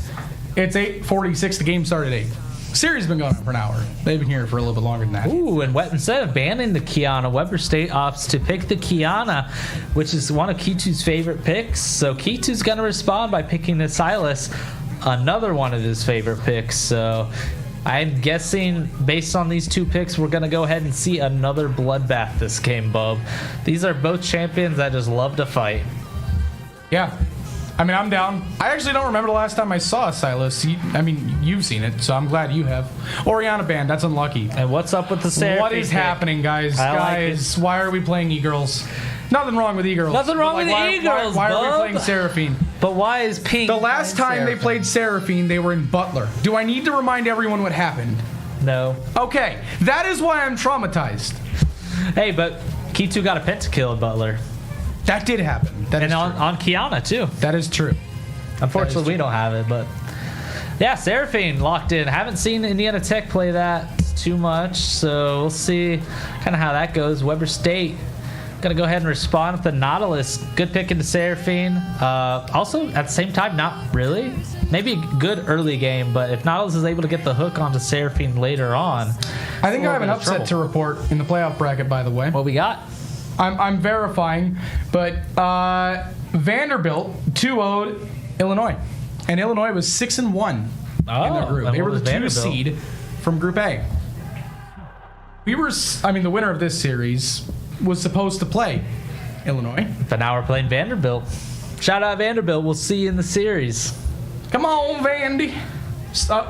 it's 8:46. The game started at 8. Series has been going on for an hour. They've been here for a little bit longer than that. Ooh, and instead of banning the Kiana, Weber State opts to pick the Kiana, which is one of K2's favorite picks. So K2's going to respond by picking the Silas, another one of his favorite picks. So I'm guessing based on these two picks, we're going to go ahead and see another bloodbath this game, Bub. These are both champions that just love to fight. Yeah. I mean, I'm down. I actually don't remember the last time I saw Silas. You've seen it, so I'm glad you have. Oriana band, that's unlucky. And what's up with the Seraphine? What is happening, guys? Guys, why are we playing E-Girls? Nothing wrong with E-Girls. Nothing wrong with E-Girls, Why are we playing Seraphine? But why is Pink? The last time they played Seraphine, they were in Butler. Do I need to remind everyone what happened? No. Okay, that is why I'm traumatized. Hey, but K2 got a pentakill in Butler. That did happen. That and on Kiana, too. That is true. Unfortunately, we don't have it, but... Yeah, Seraphine locked in. Haven't seen Indiana Tech play that too much, so we'll see kind of how that goes. Weber State going to go ahead and respond with the Nautilus. Good pick into Seraphine. Also, at the same time, not really. Maybe a good early game, but if Nautilus is able to get the hook onto Seraphine later on... I think I have an upset to report in the playoff bracket, by the way. What we got? I'm verifying, but Vanderbilt 2-0'd Illinois, and Illinois was 6-1 in their group. They were the 2 seed from Group A. The winner of this series was supposed to play Illinois, but now we're playing Vanderbilt. Shout out Vanderbilt. We'll see you in the series. Come on, Vandy.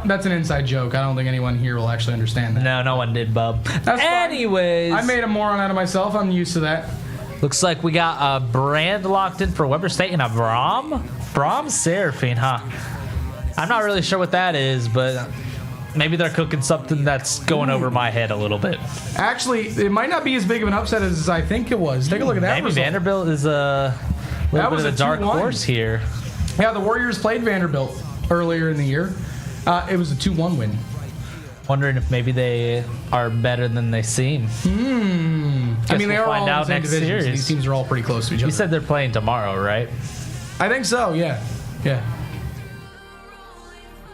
That's an inside joke. I don't think anyone here will actually understand that. No one did, bub. Anyways. I made a moron out of myself. I'm used to that. Looks like we got a brand locked in for Weber State and a Braum Seraphine, huh? I'm not really sure what that is, but maybe they're cooking something that's going over my head a little bit. Actually, it might not be as big of an upset as I think it was. Take a look at that result. Vanderbilt is a little bit of a dark horse here. Yeah, the Warriors played Vanderbilt earlier in the year. It was a 2-1 win. Wondering if maybe they are better than they seem. They are all in the same division, so these teams are all pretty close to each other. You said they're playing tomorrow, right? I think so, yeah.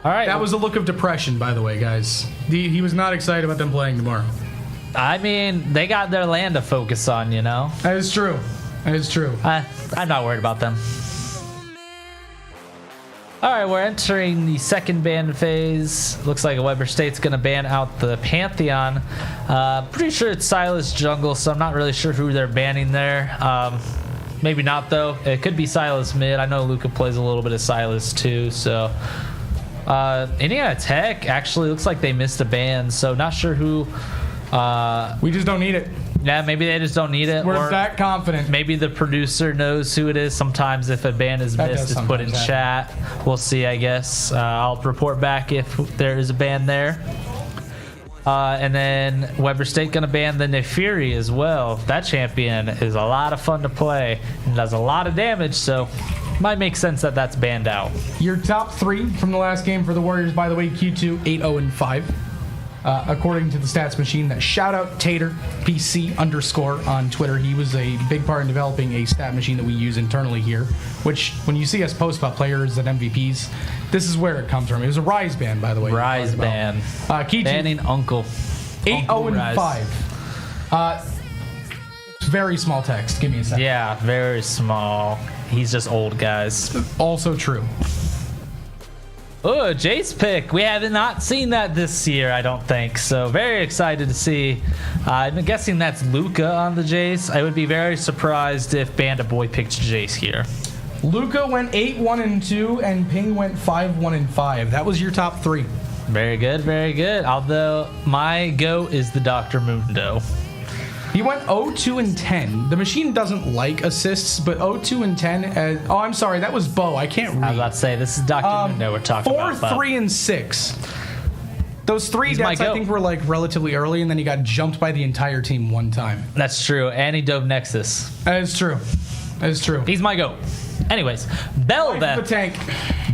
All right. That was a look of depression, by the way, guys. He was not excited about them playing tomorrow. I mean, they got their land to focus on, you know? That is true. I'm not worried about them. All right, we're entering the second ban phase. Looks like Weber State's going to ban out the Pantheon. Pretty sure it's Silas Jungle, so I'm not really sure who they're banning there. Maybe not, though. It could be Silas Mid. I know Luca plays a little bit of Silas, too. So Indiana Tech actually looks like they missed a ban, so not sure who. We just don't need it. Yeah, maybe they just don't need it. We're that confident. Maybe the producer knows who it is. Sometimes if a ban is missed, it's put in chat. We'll see, I guess. I'll report back if there is a ban there. And then Weber State going to ban the Nefiri as well. That champion is a lot of fun to play and does a lot of damage, so might make sense that that's banned out. Your top 3 from the last game for the Warriors, by the way, Q2 8-0-5. According to the stats machine, that shout out Tater PC _ on Twitter. He was a big part in developing a stat machine that we use internally here, which when you see us post about players and MVPs, this is where it comes from. It was a Rise ban, by the way. Rise ban. Banning Uncle. 8-0-5. Very small text. Give me a second. Yeah, very small. He's just old, guys. Also true. Oh, Jace pick. We have not seen that this year, I don't think. So very excited to see. I'm guessing that's Luca on the Jace. I would be very surprised if Banda Boy picked Jace here. Luca went 8-1-2, and Ping went 5-1-5. That was your top 3. Very good, very good. Although my GOAT is the Dr. Mundo. He went 0-2-10. The machine doesn't like assists, but 0-2-10. Oh, I'm sorry, that was Bo. I can't read. I was about to say, this is Dr. Mundo we're talking 4, about. 3, and 6. Those 3 deaths, I think, were like relatively early, and then he got jumped by the entire team one time. That's true, and he dove Nexus. That is true. That is true. He's my GOAT. Anyways, Belveth. Tank.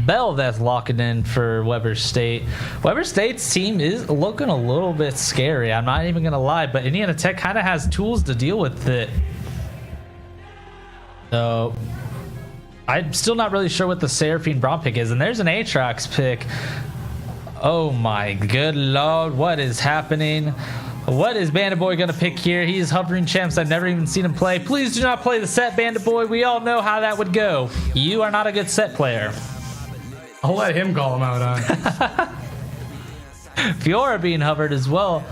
Belveth locking in for Weber State. Weber State's team is looking a little bit scary. I'm not even going to lie, but Indiana Tech kind of has tools to deal with it. So I'm still not really sure what the Seraphine Braum pick is. And there's an Aatrox pick. Oh my good lord, what is happening? What is Banda Boy going to pick here? He is hovering champs. I've never even seen him play. Please do not play the set, Banda Boy. We all know how that would go. You are not a good set player. I'll let him call him out on. Fiora being hovered as well.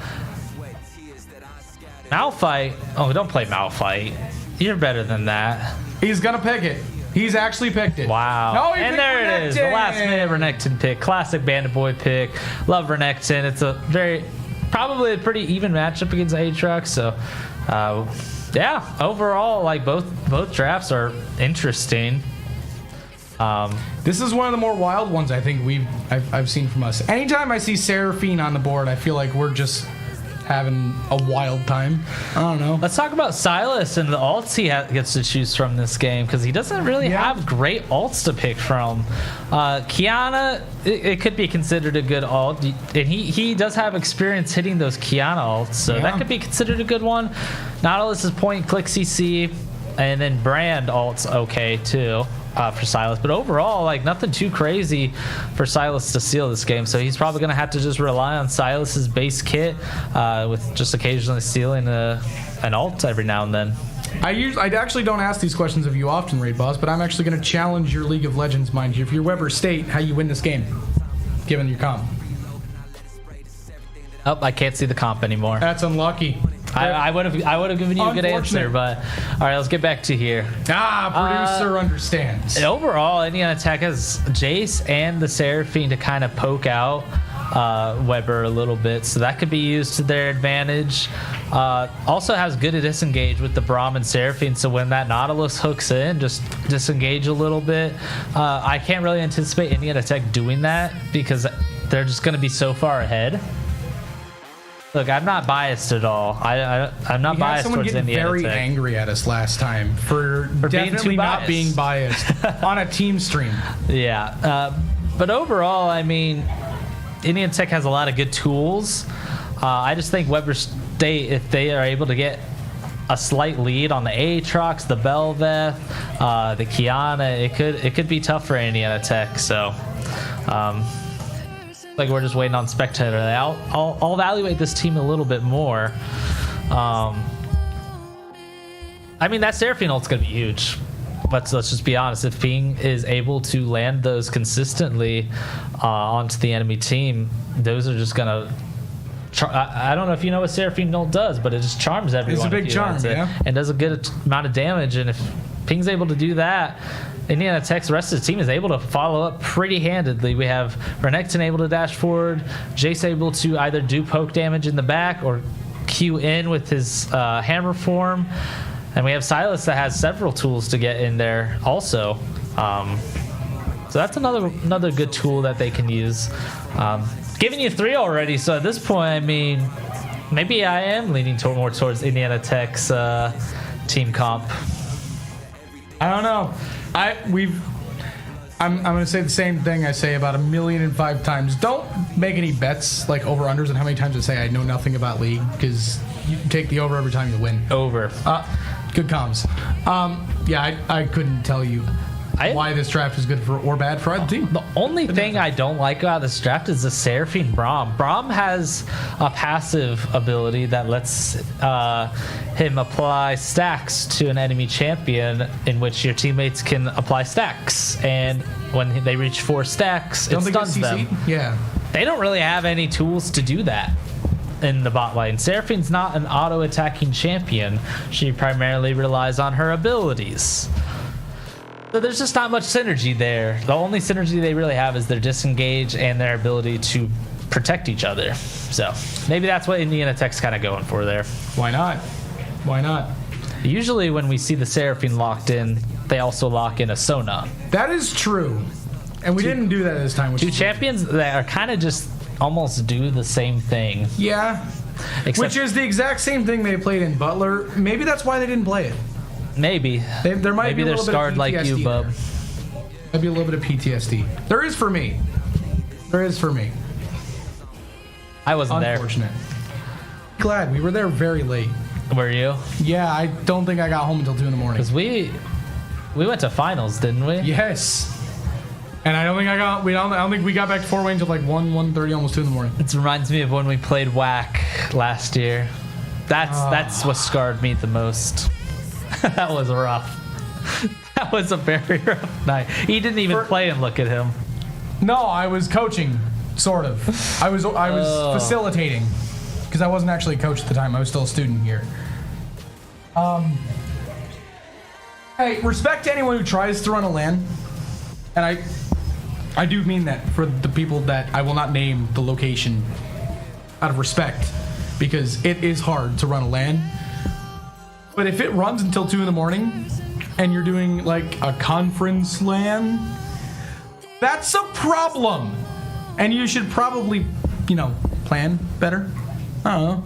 Malphite. Oh, don't play Malphite. You're better than that. He's going to pick it. He's actually picked it. Wow. No, and there Renekton. It is. The last minute Renekton pick. Classic Banda Boy pick. Love Renekton. It's a probably a pretty even matchup against Aatrox. So, yeah, overall, like both drafts are interesting. This is one of the more wild ones I think I've seen from us. Anytime I see Seraphine on the board, I feel like we're just having a wild time. I don't know. Let's talk about Silas and the alts he gets to choose from this game, because he doesn't really have great alts to pick from. Kiana, it could be considered a good alt, and he does have experience hitting those Kiana alts, so that could be considered a good one. Nautilus is point click CC, and then Brand alts okay too. For Silas, but overall, like nothing too crazy for Silas to steal this game. So he's probably going to have to just rely on Silas's base kit, with just occasionally stealing an ult every now and then. I actually don't ask these questions of you often, Raid Boss, but I'm actually going to challenge your League of Legends mind. If you're Weber State, how you win this game, given your comp? Oh, I can't see the comp anymore. That's unlucky. I would have given you a good answer, but all right, let's get back to here. Producer understands. And overall, Indiana Tech has Jace and the Seraphine to kind of poke out Weber a little bit, so that could be used to their advantage. Also has good disengage with the Braum and Seraphine, so when that Nautilus hooks in, just disengage a little bit. I can't really anticipate Indiana Tech doing that because they're just going to be so far ahead. Look, I'm not biased at all. I'm not biased towards Indiana Tech. Someone getting very angry at us last time for definitely not being biased on a team stream. Yeah, but overall, I mean, Indiana Tech has a lot of good tools. I just think Weber State, if they are able to get a slight lead on the Aatrox, the Belveth, the Kiana, it could be tough for Indiana Tech. So. Like we're just waiting on spectator. I'll evaluate this team a little bit more. I mean, that Seraphine ult's gonna be huge. But let's just be honest. If Ping is able to land those consistently onto the enemy team, those are just gonna. I don't know if you know what Seraphine ult does, but it just charms everyone. It's a big charm, yeah. And does a good amount of damage. And if Ping's able to do that, Indiana Tech's rest of the team is able to follow up pretty handedly. We have Renekton able to dash forward, Jace able to either do poke damage in the back or Q in with his hammer form, and we have Silas that has several tools to get in there also. So that's another good tool that they can use. Giving you 3 already, so at this point, I mean, maybe I am leaning more towards Indiana Tech's team comp. I don't know. I'm gonna say the same thing I say about 1,000,005 times. Don't make any bets like over unders and how many times I say I know nothing about League, because you take the over every time you win. Over. Good comms. Yeah, I couldn't tell you why this draft is good for or bad for either team. The only thing I don't like about this draft is the Seraphine Braum. Braum has a passive ability that lets him apply stacks to an enemy champion, in which your teammates can apply stacks. And when they reach 4 stacks, it stuns them. Yeah. They don't really have any tools to do that in the bot lane. Seraphine's not an auto-attacking champion. She primarily relies on her abilities. So there's just not much synergy there. The only synergy they really have is their disengage and their ability to protect each other. So maybe that's what NECC's kind of going for there. Why not? Why not? Usually when we see the Seraphine locked in, they also lock in a Sona. That is true. And we didn't do that this time. Two champions that are kind of just almost do the same thing. Yeah. Which is the exact same thing they played in Butler. Maybe that's why they didn't play it. Maybe. There might Maybe be a they're little scarred bit of PTSD like you, bub. Maybe a little bit of PTSD. There is for me. There is for me. I wasn't there. Unfortunate. Glad. We were there very late. Were you? Yeah, I don't think I got home until 2 in the morning. Because we went to finals, didn't we? Yes. And I don't think we got back to Fort Wayne until like 1:30, almost 2 in the morning. It reminds me of when we played WAC last year. That's what scarred me the most. That was rough. That was a very rough night. He didn't even play, and look at him. No, I was coaching, sort of. I was facilitating, because I wasn't actually a coach at the time. I was still a student here. Hey, respect to anyone who tries to run a LAN, and I do mean that for the people that I will not name the location out of respect, because it is hard to run a LAN. But if it runs until 2 in the morning and you're doing like a conference LAN, that's a problem. And you should probably, plan better. I don't know.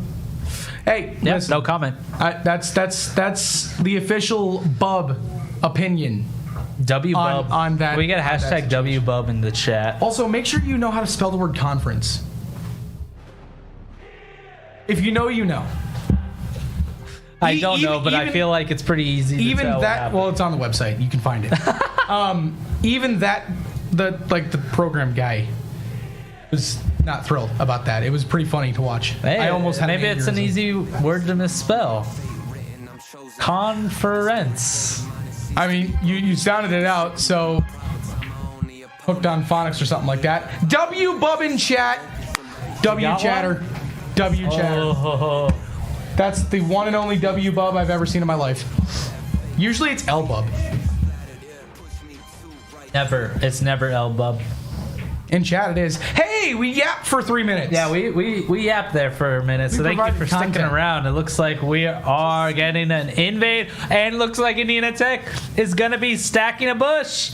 Hey, yep, listen, no comment. That's the official Bub opinion. WBub on that. We get a hashtag WBub in the chat. Also, make sure you know how to spell the word conference. If you know, you know. I don't know, but I feel like it's pretty easy to even tell that. Well, it's on the website. You can find it. Even that, the program guy was not thrilled about that. It was pretty funny to watch. Hey, I almost had maybe it's an easy word to misspell. Conference. I mean, you sounded it out, so hooked on phonics or something like that. W Bub in chat. W chatter. W chatter. Oh. That's the one and only W Bub I've ever seen in my life. Usually it's L Bub. Never. It's never L Bub. In chat it is. Hey, we yapped for 3 minutes. Yeah, we yapped there for a minute. So thank you for sticking around. It looks like we are getting an invade, and looks like NECC is gonna be stacking a bush.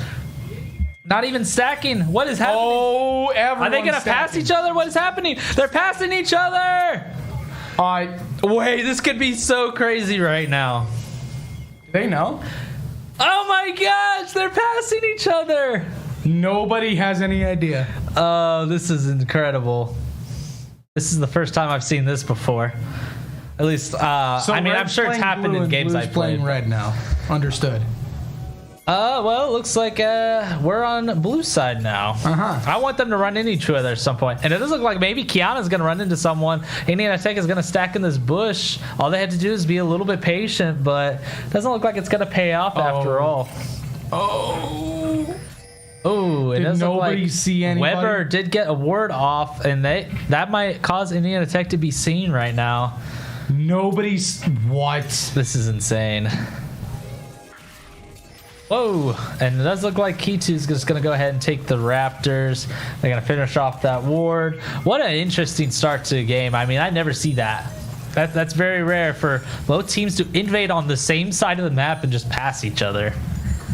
Not even stacking. What is happening? Oh, everyone's Are they gonna pass each other? What is happening? They're passing each other. Wait, this could be so crazy right now. They know. Oh my gosh, they're passing each other. Nobody has any idea. Oh, this is incredible. This is the first time I've seen this before. At least, I'm sure it's happened in games I've played. Playing red now. Understood. Well, it looks like we're on blue side now. I want them to run into each other at some point. And it does look like maybe Kiana's going to run into someone. NECC is going to stack in this bush. All they had to do is be a little bit patient, but it doesn't look like it's going to pay off after all. Oh, it doesn't look like see anybody? Weber did get a ward off, and that might cause NECC to be seen right now. Nobody's... What? This is insane. Whoa, and it does look like K2's just going to go ahead and take the Raptors. They're going to finish off that ward. What an interesting start to a game. I mean, I never see that. That's very rare for both teams to invade on the same side of the map and just pass each other.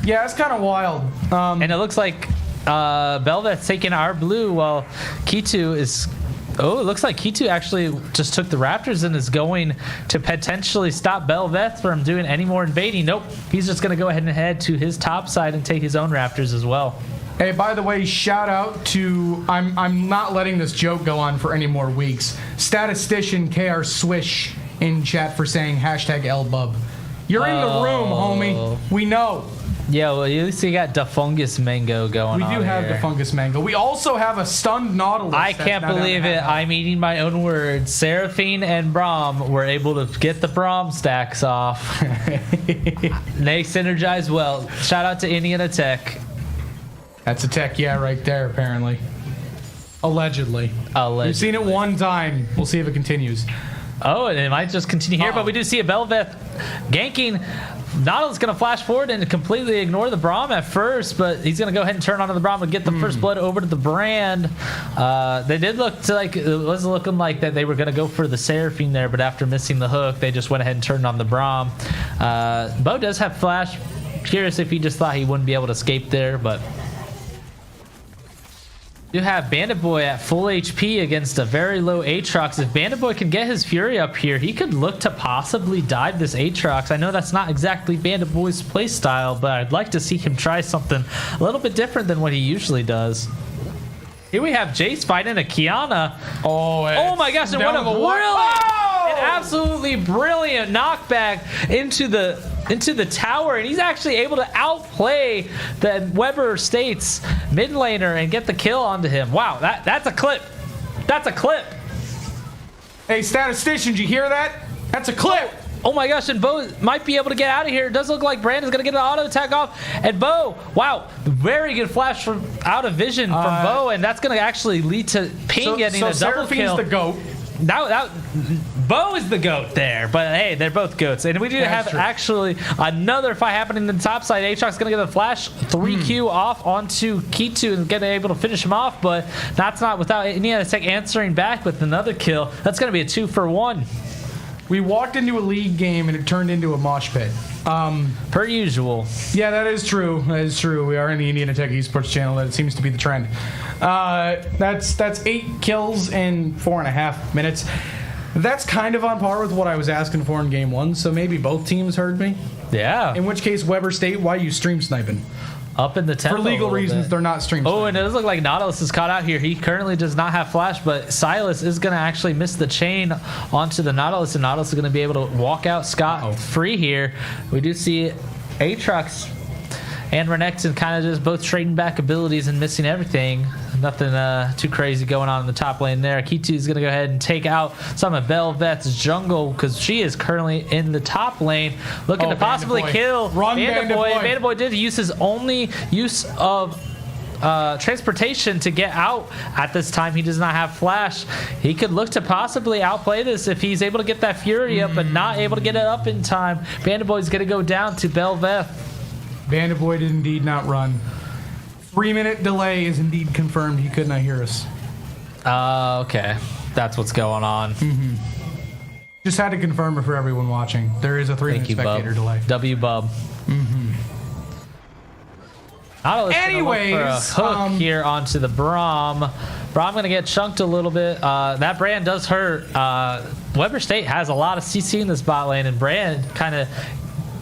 Yeah, it's kind of wild. And it looks like Belvet's taking our blue while K2 is... Oh, it looks like K2 actually just took the Raptors and is going to potentially stop Belveth from doing any more invading. Nope, he's just going to go ahead and head to his top side and take his own Raptors as well. Hey, by the way, shout out to... I'm not letting this joke go on for any more weeks. Statistician KR Swish in chat for saying hashtag LBub. You're in the room, homie. We know. Yeah, well, at least you got Defungus Mango going on. We do have here. Defungus Mango. We also have a stunned Nautilus. I can't believe it. I'm eating my own words. Seraphine and Braum were able to get the Braum stacks off. They synergize well. Shout out to Indiana Tech. That's a tech, yeah, right there, apparently. Allegedly. We've seen it one time. We'll see if it continues. Oh, and it might just continue here, but we do see a Belveth ganking. Nautilus going to flash forward and completely ignore the Braum at first, but he's going to go ahead and turn onto the Braum and get the first blood over to the Brand. They did look to like, it was looking like that they were going to go for the Seraphine there, but after missing the hook, they just went ahead and turned on the Braum. Bo does have flash. Curious if he just thought he wouldn't be able to escape there, but you have Bandit Boy at full HP against a very low Aatrox. If Bandit Boy can get his Fury up here, he could look to possibly dive this Aatrox. I know that's not exactly Bandit Boy's playstyle, but I'd like to see him try something a little bit different than what he usually does. Here we have Jace fighting a Kiana. Oh my gosh, and what a brilliant, an absolutely brilliant knockback into the tower, and he's actually able to outplay the Weber States mid laner and get the kill onto him. Wow, that's a clip. That's a clip. Hey, statistician, did you hear that? That's a clip. Oh my gosh, and Bo might be able to get out of here. It does look like Brand is going to get an auto attack off. And Bo, wow, very good flash from out of vision from Bo, and that's going to actually lead to Ping getting a double kill. The GOAT. Bo is the GOAT there, but hey, they're both GOATs. And we do have actually another fight happening in the top side. Aatrox going to get a flash 3Q off onto Kitu and get able to finish him off, but that's not without Indiana Tech answering back with another kill. That's going to be a 2-for-1. We walked into a league game and it turned into a mosh pit. Per usual. Yeah, that is true. That is true. We are in the Indiana Tech Esports channel. That seems to be the trend. That's 8 kills in 4.5 minutes. That's kind of on par with what I was asking for in game 1, so maybe both teams heard me. Yeah. In which case, Weber State, why are you stream sniping? Up in the tempo. For legal reasons, they're not stream sniping. Oh, and it does look like Nautilus is caught out here. He currently does not have flash, but Silas is going to actually miss the chain onto the Nautilus, and Nautilus is going to be able to walk out scot-free here. We do see Aatrox and Renekton kind of just both trading back abilities and missing everything. Nothing too crazy going on in the top lane there. Kitu is going to go ahead and take out some of Belvet's jungle because she is currently in the top lane looking to possibly kill Bandit Boy. Bandit Boy did use his only use of transportation to get out at this time. He does not have flash. He could look to possibly outplay this if he's able to get that Fury up, but not able to get it up in time. Bandit Boy is going to go down to Belveth. Bandit Boy did indeed not run. 3-minute delay is indeed confirmed. He could not hear us. Okay. That's what's going on. Just had to confirm it for everyone watching. There is a 3-minute spectator delay. Bub. Anyways, for a hook here onto the Braum. Braum going to get chunked a little bit. That Brand does hurt. Weber State has a lot of CC in this bot lane, and Brand kind of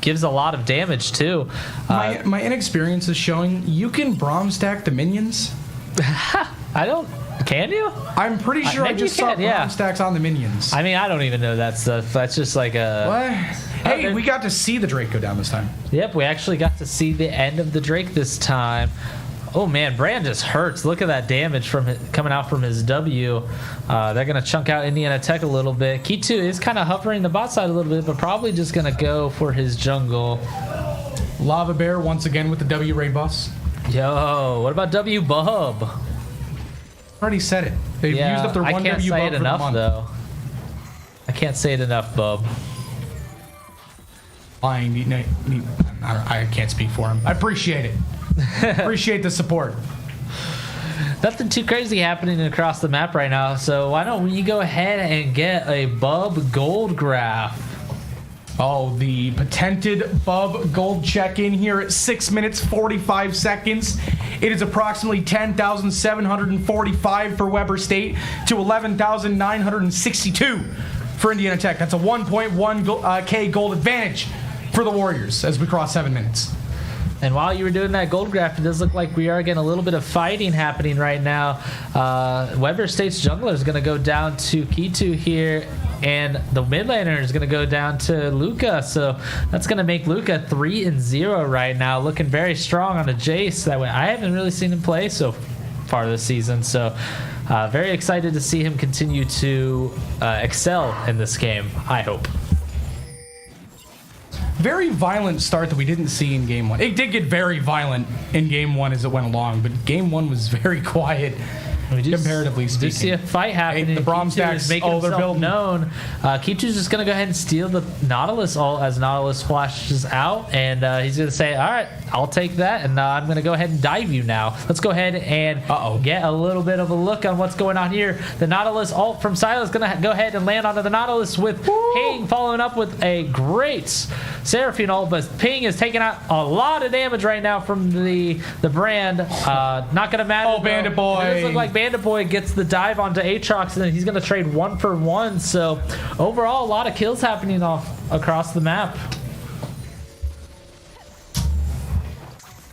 gives a lot of damage too. My inexperience is showing you can Braum stack the minions. I don't. Can you? I'm pretty sure I just saw Braum stacks on the minions. I mean, I don't even know that stuff. That's just like a. What? Hey, we got to see the Drake go down this time. Yep, we actually got to see the end of the Drake this time. Oh man, Brand just hurts. Look at that damage from coming out from his W. They're gonna chunk out Indiana Tech a little bit. Kitu is kind of hovering the bot side a little bit, but probably just gonna go for his jungle. Lava Bear once again with the W raid boss. Yo, what about W Bub? Already said it. They've used up their one W Bub for the month. Though. I can't say it enough, Bub. I can't speak for him. I appreciate it. Appreciate the support. Nothing too crazy happening across the map right now, so why don't we go ahead and get a Bub gold graph? Oh, the patented Bub gold check-in here at 6 minutes 45 seconds. It is approximately 10,745 for Weber State to 11,962 for Indiana Tech. That's a 1.1K gold advantage for the Warriors as we cross 7 minutes. And while you were doing that gold graph, it does look like we are getting a little bit of fighting happening right now. Weber State's jungler is going to go down to Kitu here and the mid laner is going to go down to Luca. So that's going to make Luca 3-0 right now, looking very strong on a Jace. That way, I haven't really seen him play so far this season. So very excited to see him continue to excel in this game, I hope. Very violent start that we didn't see in game 1. It did get very violent in game 1 as it went along, but game 1 was very quiet. Comparatively speaking. We do see a fight happening. The Braum stacks, they're building. Known. Kichu's just going to go ahead and steal the Nautilus ult as Nautilus flashes out, and he's going to say, all right, I'll take that, and I'm going to go ahead and dive you now. Let's go ahead and get a little bit of a look on what's going on here. The Nautilus ult from Silo is going to go ahead and land onto the Nautilus with Ping following up with a great Seraphine ult, but Ping is taking out a lot of damage right now from the brand. Not going to matter. Oh, Bandit Boy. It does look like Bandit Boy gets the dive onto Aatrox, and then he's going to trade 1-for-1. So overall, a lot of kills happening across the map.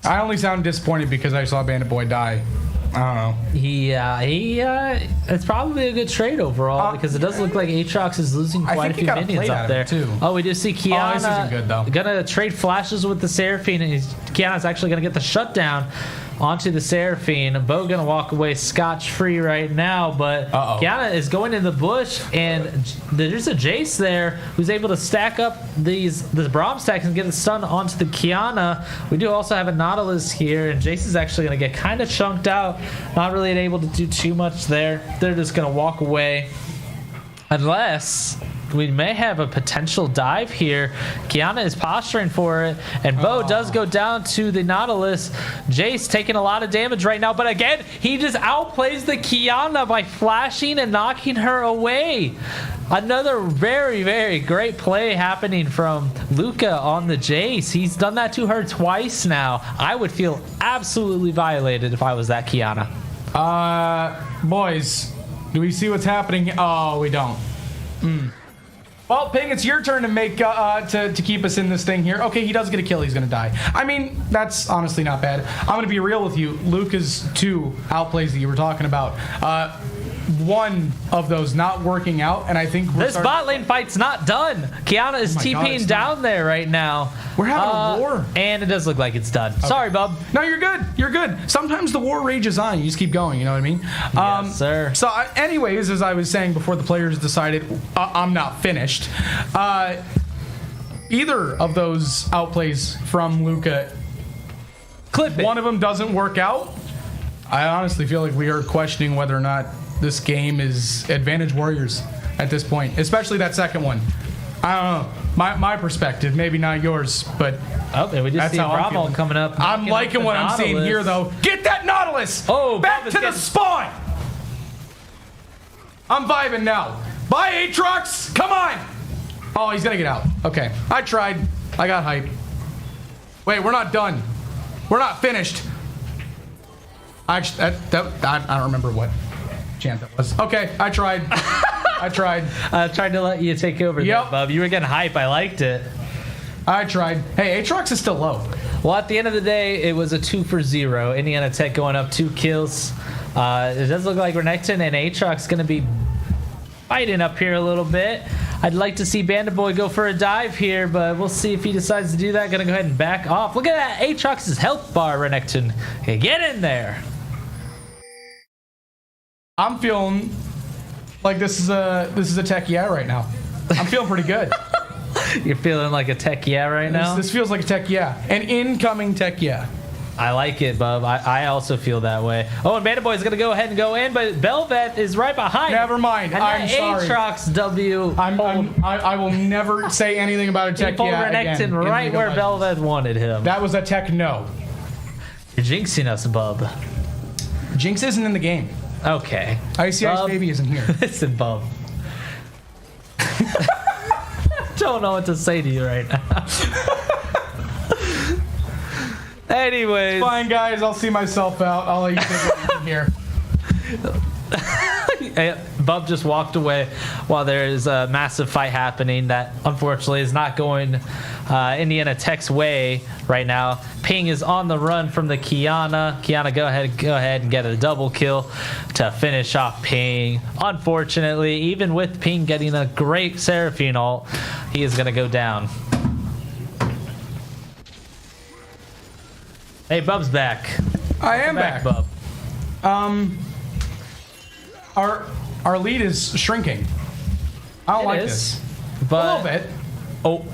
I only sound disappointed because I saw Bandit Boy die. I don't know. It's probably a good trade overall because it does look like Aatrox is losing quite a few minions up there too. Oh, we do see Kiana. This isn't good though. Gonna trade flashes with the Seraphine, and Kiana's actually gonna get the shutdown onto the Seraphine. Bo gonna walk away scotch-free right now, but Kiana is going in the bush, and there's a Jace there who's able to stack up the Braum stacks and get the stun onto the Kiana. We do also have a Nautilus here, and Jace is actually gonna get kind of chunked out, not really able to do too much there. They're just gonna walk away, unless we may have a potential dive here. Kiana is posturing for it, and Bo does go down to the Nautilus. Jace taking a lot of damage right now, but again, he just outplays the Kiana by flashing and knocking her away. Another very, very great play happening from Luca on the Jace. He's done that to her twice now. I would feel absolutely violated if I was that Kiana. Boys, do we see what's happening? Oh, we don't. Well, Ping, it's your turn to make to keep us in this thing here. Okay, he does get a kill. He's gonna die. I mean, that's honestly not bad. I'm gonna be real with you. Luca's 2 outplays that you were talking about. One of those not working out, and I think this bot lane fight's not done. Kiana is TPing down there right now. We're having a war, and it does look like it's done. Okay. Sorry, bub. No, you're good. You're good. Sometimes the war rages on. You just keep going. You know what I mean? Yes, sir. So, anyways, as I was saying before, the players decided I'm not finished. Either of those outplays from Luca, one of them doesn't work out. I honestly feel like we are questioning whether or not this game is advantage Warriors at this point, especially that second one. I don't know. My perspective, maybe not yours, but and we just see Bravo coming up. I'm liking what I'm seeing here, though. Get that Nautilus! Oh, back to the spawn! I'm vibing now. Bye, Aatrox! Come on! Oh, he's gonna get out. Okay, I tried. I got hype. Wait, we're not done. We're not finished. Actually, I don't remember what chant that was. Okay, I tried. I tried. I tried to let you take over there, bub. You were getting hype. I liked it. I tried. Hey, Aatrox is still low. Well, at the end of the day, it was a 2-for-0. Indiana Tech going up 2 kills. It does look like Renekton and Aatrox going to be fighting up here a little bit. I'd like to see Bandit Boy go for a dive here, but we'll see if he decides to do that. Going to go ahead and back off. Look at that. Aatrox's health bar, Renekton. Okay, get in there. I'm feeling like this is a tech right now. I'm feeling pretty good. You're feeling like a tech right now? This feels like a tech an incoming tech I like it, bub. I also feel that way. Oh, and Bandit Boy is going to go ahead and go in, but Bel'Veth is right behind. Never mind. And I'm sorry. Aatrox W. I will never say anything about a tech again. Right where Bel'Veth wanted him. That was a tech no. You're jinxing us, bub. Jinx isn't in the game. Okay. Ice Baby isn't here. Listen, bub. Don't know what to say to you right now. Anyways. It's fine, guys. I'll see myself out. I'll let you take it from here. Bub just walked away while there is a massive fight happening that unfortunately is not going Indiana Tech's way right now. Ping is on the run from the Kiana. Kiana, go ahead and get a double kill to finish off Ping. Unfortunately, even with Ping getting a great Seraphine ult, he is going to go down. Hey, Bub's back. I am back. Bub. Our lead is shrinking. I don't like this. But, a little bit. Oh,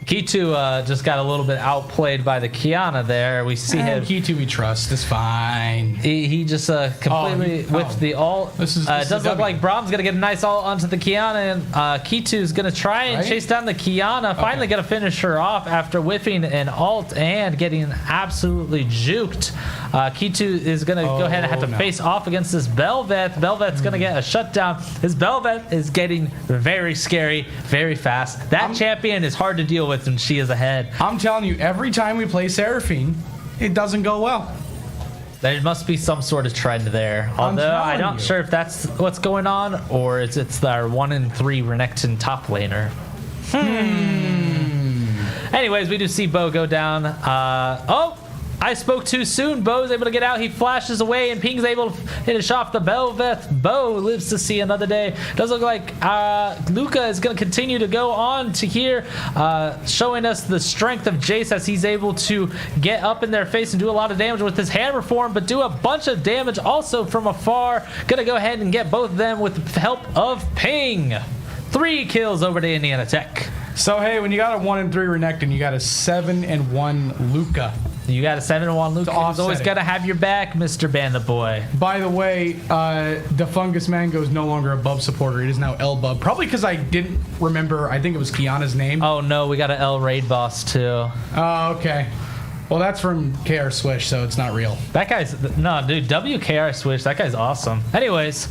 Kitu just got a little bit outplayed by the Kiana there. We see him. Kitu we trust is fine. He just completely with the ult. It does look like Brahm's going to get a nice ult onto the Kiana, and Kitu's going to try and chase down the Kiana. Finally going to finish her off after whiffing an ult and getting absolutely juked. Kitu is going to go ahead and have to face off against this Bel'Veth. Bel'Veth's going to get a shutdown. This Bel'Veth is getting very scary, very fast. That champion is hard to deal with when she is ahead. I'm telling you, every time we play Seraphine, it doesn't go well. There must be some sort of trend there. Although I'm not sure if that's what's going on or it's our 1 in 3 Renekton top laner. Anyways, we do see Bo go down. I spoke too soon. Bo's able to get out. He flashes away, and Ping's able to finish off the Bel'Veth. Bo lives to see another day. Does look like Luca is going to continue to go on to here, showing us the strength of Jace as he's able to get up in their face and do a lot of damage with his hammer form, but do a bunch of damage also from afar. Going to go ahead and get both of them with the help of Ping. 3 kills over to NECC. So, hey, when you got a 1 in 3 Renekton, you got a 7 and 1 Luca. You got a 7-1 Luke. He's always got to have your back, Mr. Banda Boy. By the way, the Fungus Mango is no longer a Bub supporter. It is now L Bub. Probably because I didn't remember. I think it was Kiana's name. Oh, no. We got an L Raid boss, too. Oh, okay. Well, that's from KR Swish, so it's not real. That guy's... No, dude. WKR Swish. That guy's awesome. Anyways,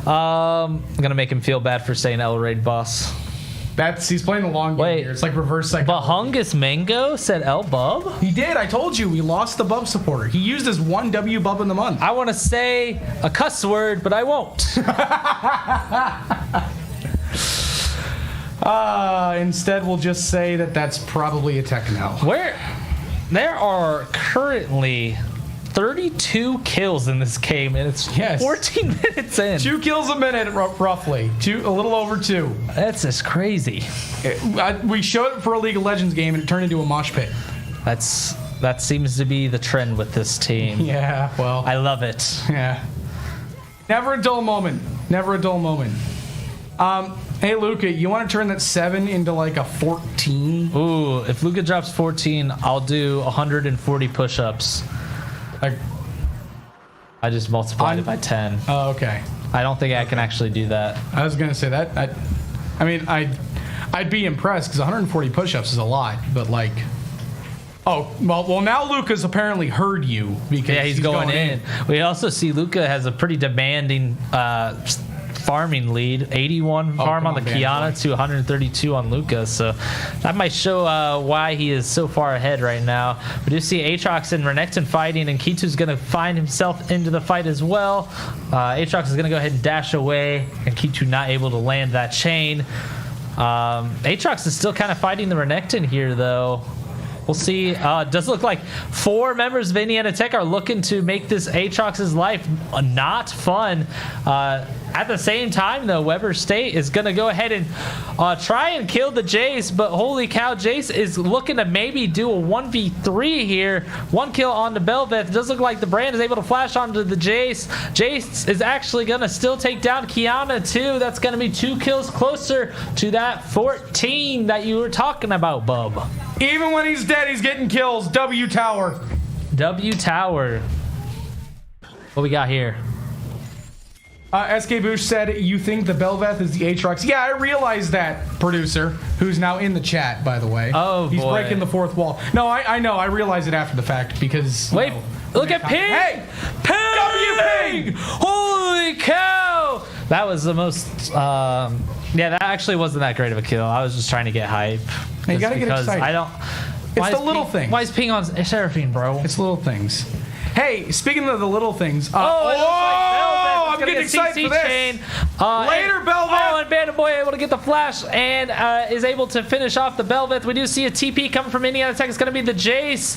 I'm going to make him feel bad for saying L Raid boss. He's playing the long game here. It's like reverse psychology. Bahungus Mango said L Bub? He did. I told you. We lost the Bub supporter. He used his 1 W Bub in the month. I want to say a cuss word, but I won't. Instead, we'll just say that that's probably a techno. There are currently 32 kills in this game, and it's 14 minutes in. 2 kills a minute, roughly. A little over 2. That's just crazy. We showed it for a League of Legends game, and it turned into a mosh pit. That seems to be the trend with this team. Yeah, well. I love it. Yeah. Never a dull moment. Never a dull moment. Hey, Luca, you want to turn that 7 into like a 14? Ooh, if Luca drops 14, I'll do 140 push-ups. I just multiplied it by 10. Oh, okay. I don't think I can actually do that. I was going to say that. I'd be impressed because 140 push-ups is a lot, but like... Oh, well, now Luca's apparently heard you because he's going in. We also see Luca has a pretty demanding farming lead. 81 farm on the Kiana to 132 on Luca, so that might show why he is so far ahead right now. We do see Aatrox and Renekton fighting, and Kitu's going to find himself into the fight as well. Aatrox is going to go ahead and dash away, and Kitu not able to land that chain. Aatrox is still kind of fighting the Renekton here, though. We'll see. It does look like 4 members of NECC are looking to make this Aatrox's life not fun. At the same time, though, Weber State is going to go ahead and try and kill the Jace, but holy cow, Jace is looking to maybe do a 1v3 here. 1 kill on the Bel'Veth. It does look like the Brand is able to flash onto the Jace. Jace is actually going to still take down Kiana, too. That's going to be 2 kills closer to that 14 that you were talking about, Bub. Even when he's dead, he's getting kills. W Tower. W Tower. What we got here? SK Bush said, you think the Bel'Veth is the Aatrox? Yeah, I realized that, producer, who's now in the chat, by the way. Oh, He's boy. breaking the 4th wall. No, I know. I realized it after the fact because... Wait, look at Ping! Hey! Ping! Holy cow! That was the most... yeah, that actually wasn't that great of a kill. I was just trying to get hype. You gotta get excited. I don't... It's the little things. Why is Ping on Seraphine, bro? It's little things. Hey, speaking of the little things... it looks like Bel'Veth I'm getting excited for this. Chain. Later, Belveth. Oh, and Bandit Boy able to get the flash and is able to finish off the Belveth. We do see a TP coming from Indiana Tech. It's going to be the Jace.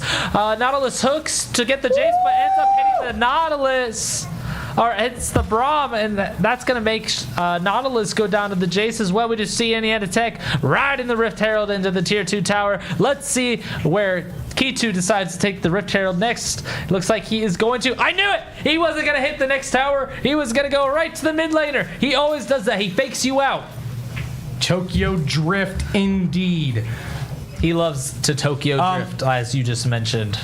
Nautilus hooks to get the Jace, but ends up hitting the Nautilus. Or it's the Braum, and that's going to make Nautilus go down to the Jace as well. We just see Indiana Tech riding the Rift Herald into the Tier 2 tower. Let's see where K2 decides to take the Rift Herald next. It looks like he is going to... I knew it! He wasn't going to hit the next tower. He was going to go right to the mid laner. He always does that. He fakes you out. Tokyo Drift, indeed. He loves to Tokyo Drift, as you just mentioned.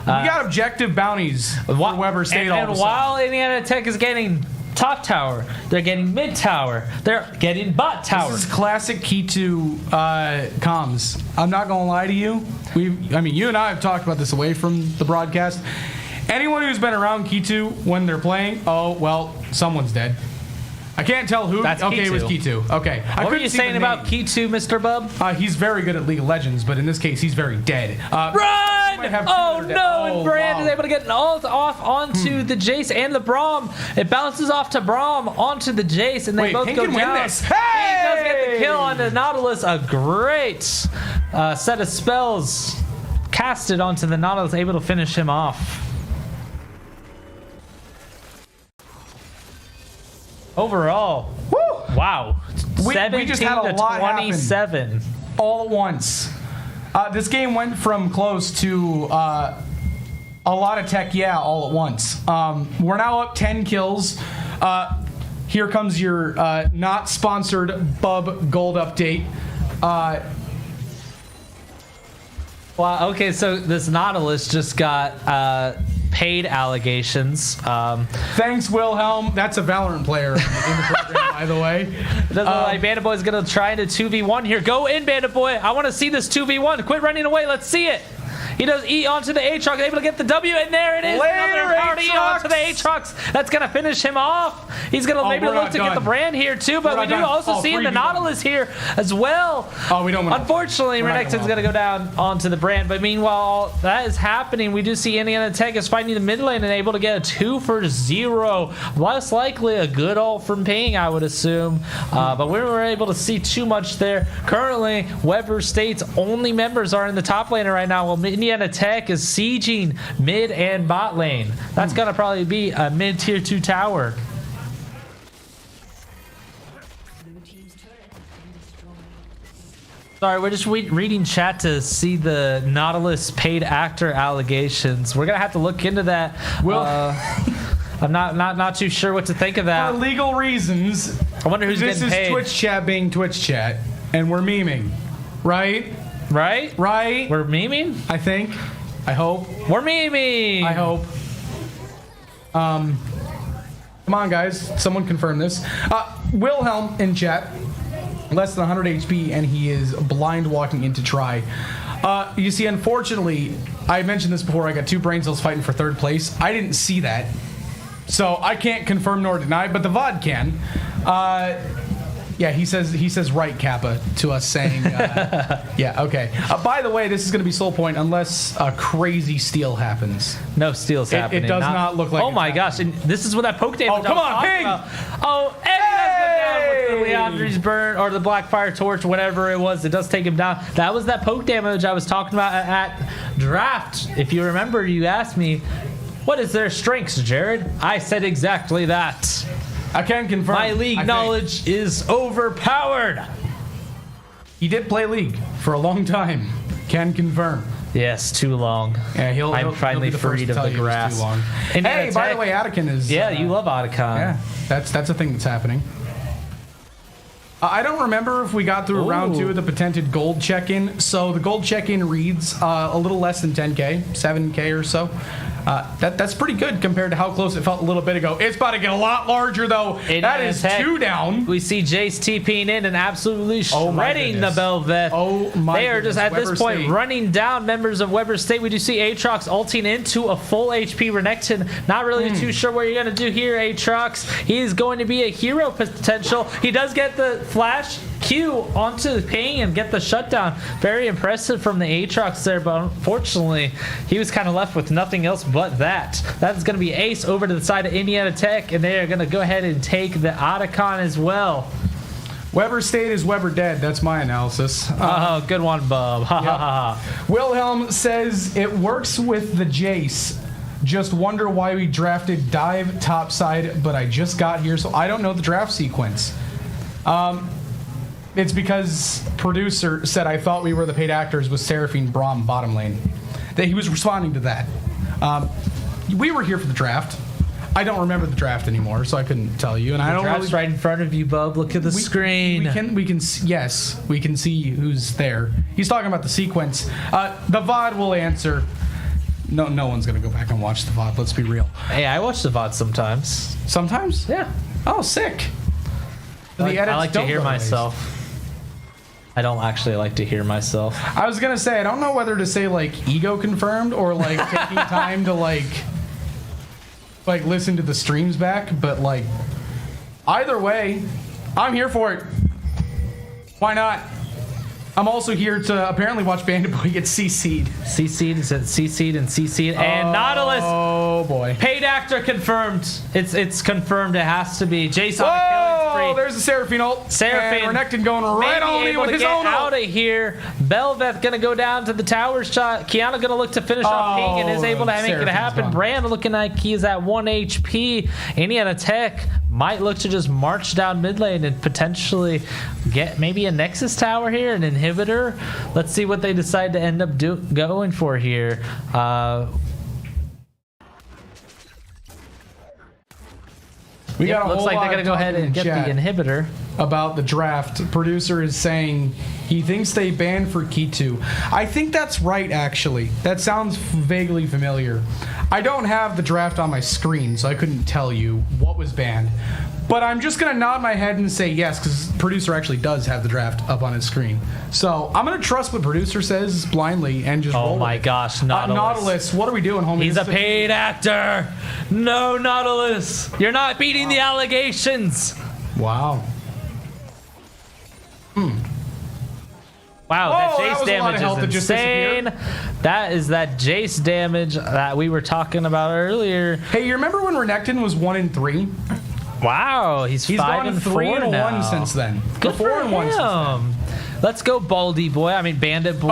We got objective bounties for Weber State all of a And sudden. while Indiana Tech is getting top tower, they're getting mid tower, they're getting bot tower. This is classic K2 comms. I'm not going to lie to you. You and I have talked about this away from the broadcast. Anyone who's been around K2 when they're playing, oh, well, someone's dead. I can't tell who. That's okay, K2. it was K2. Okay. What were you saying about K2, Mr. Bub? He's very good at League of Legends, but in this case, he's very dead. Run! Oh no! And Brand is able to get an ult off onto the Jace and the Braum. It bounces off to Braum onto the Jace, and they both Pink go can down. win this. He does get the kill on the Nautilus. A great set of spells casted onto the Nautilus, able to finish him off. Overall, woo! Wow, we just had a lot 27 happen all at once. This game went from close to a lot of tech, all at once. We're now up 10 kills. Here comes your not sponsored Bub Gold update. Wow. Okay, so this Nautilus just got paid allegations. Thanks, Wilhelm. That's a Valorant player in the program, by the way. It doesn't look like Bandit Boy's going to try to 2v1 here. Go in, Bandit Boy. I want to see this 2v1. Quit running away. Let's see it. He does E onto the Aatrox, able to get the W, and there it is. Another hard E onto the Aatrox. That's going to finish him off. He's going to maybe look to get the brand here, too, but we do also see the Nautilus here as well. Oh, we don't want to. Unfortunately, Renekton's going to go down onto the brand, but meanwhile, that is happening. We do see Indiana Tech is fighting the mid lane and able to get a 2-for-0. Less likely a good ult from Ping, I would assume, but we were able to see too much there. Currently, Weber State's only members are in the top laner right now, while Indiana Tech is sieging mid and bot lane. That's going to probably be a mid tier 2 tower. Sorry, we're just reading chat to see the Nautilus paid actor allegations. We're going to have to look into that. I'm not too sure what to think of that. For legal reasons, I wonder who's getting paid. This is Twitch chat being Twitch chat, and we're memeing, right? Right? We're memeing? I think. I hope. We're memeing! I hope. Come on, guys. Someone confirm this. Wilhelm in chat. Less than 100 HP, and he is blind walking into try. You see, unfortunately, I mentioned this before. I got 2 brain cells fighting for 3rd place. I didn't see that. So I can't confirm nor deny, but the VOD can. Yeah, he says right, Kappa, to us saying, yeah, okay. By the way, this is going to be Soul Point unless a crazy steal happens. No steals happening. It does not look like oh my gosh, and this is what that poke damage come on, Ping! Oh, and he does go down with the Leandri's burn, or the Blackfire Torch, whatever it was. It does take him down. That was that poke damage I was talking about at draft. If you remember, you asked me, what is their strengths, Jared? I said exactly that. I can confirm. My League knowledge is overpowered. He did play League for a long time. Can confirm. Yes, too long. Yeah, I'm finally freed of the grass. Too long. Hey, by the way, Attican is... Yeah, you love Attican. Yeah, that's a thing that's happening. I don't remember if we got through round 2 of the patented gold check-in. So the gold check-in reads a little less than 10K, 7K or so. That's pretty good compared to how close it felt a little bit ago. It's about to get a lot larger, though. That is 2 down. We see Jace TPing in and absolutely shredding the Belveth. Oh, my They are just, at Weber this point, State. running down members of Weber State. We do see Aatrox ulting into a full HP Renekton. Not really too sure what you're going to do here, Aatrox. He is going to be a hero potential. He does get the flash. Q onto the ping and get the shutdown. Very impressive from the Aatrox there, but unfortunately, he was kind of left with nothing else but that. That's going to be Ace over to the side of Indiana Tech, and they are going to go ahead and take the Otacon as well. Weber State is Weber dead. That's my analysis. Oh, good one, Bub. Ha ha ha. Wilhelm says it works with the Jace. Just wonder why we drafted Dive topside, but I just got here, so I don't know the draft sequence. It's because producer said I thought we were the paid actors with Seraphine Braum bottom lane. That he was responding to that. We were here for the draft. I don't remember the draft anymore, so I couldn't tell you. And I don't. The draft's right in front of you, Bub. Look at the screen. Yes, we can see who's there. He's talking about the sequence. The VOD will answer. No one's gonna go back and watch the VOD. Let's be real. Hey, I watch the VOD sometimes. Sometimes? Yeah. Oh, sick. I like to hear myself. I don't actually like to hear myself. I was gonna say I don't know whether to say like ego confirmed or like taking time to like listen to the streams back, but like either way, I'm here for it. Why not? I'm also here to apparently watch Bandit Boy get CC'd. CC'd. And Nautilus. Oh boy. Paid actor confirmed. It's confirmed. It has to be Jason. Oh, there's the Seraphine ult. Seraphine. And Renekton going right on in with his own ult. Out of here. Belveth gonna go down to the towers shot. Kiana gonna look to finish off Ping and is able to make it happen. Brand looking like he is at 1 HP. Indiana Tech might look to just march down mid lane and potentially get maybe a Nexus tower here, an inhibitor. Let's see what they decide to end up going for here. Looks like they're going to go ahead and get the inhibitor. About the draft, producer is saying he thinks they banned for Kitu. I think that's right, actually. That sounds vaguely familiar. I don't have the draft on my screen, so I couldn't tell you what was banned. But I'm just going to nod my head and say yes, because producer actually does have the draft up on his screen. So I'm going to trust what producer says blindly and just roll. Oh my gosh, Nautilus. Nautilus, what are we doing, homie? He's a paid actor. No, Nautilus. You're not beating the allegations. Wow. Wow, that Jace damage is insane. That is that Jace damage that we were talking about earlier. Hey, you remember when Renekton was 1-3? Wow, he's 5-4 now. 3-1 since then. Good for him. Let's go, Baldy boy. I mean, Bandit boy.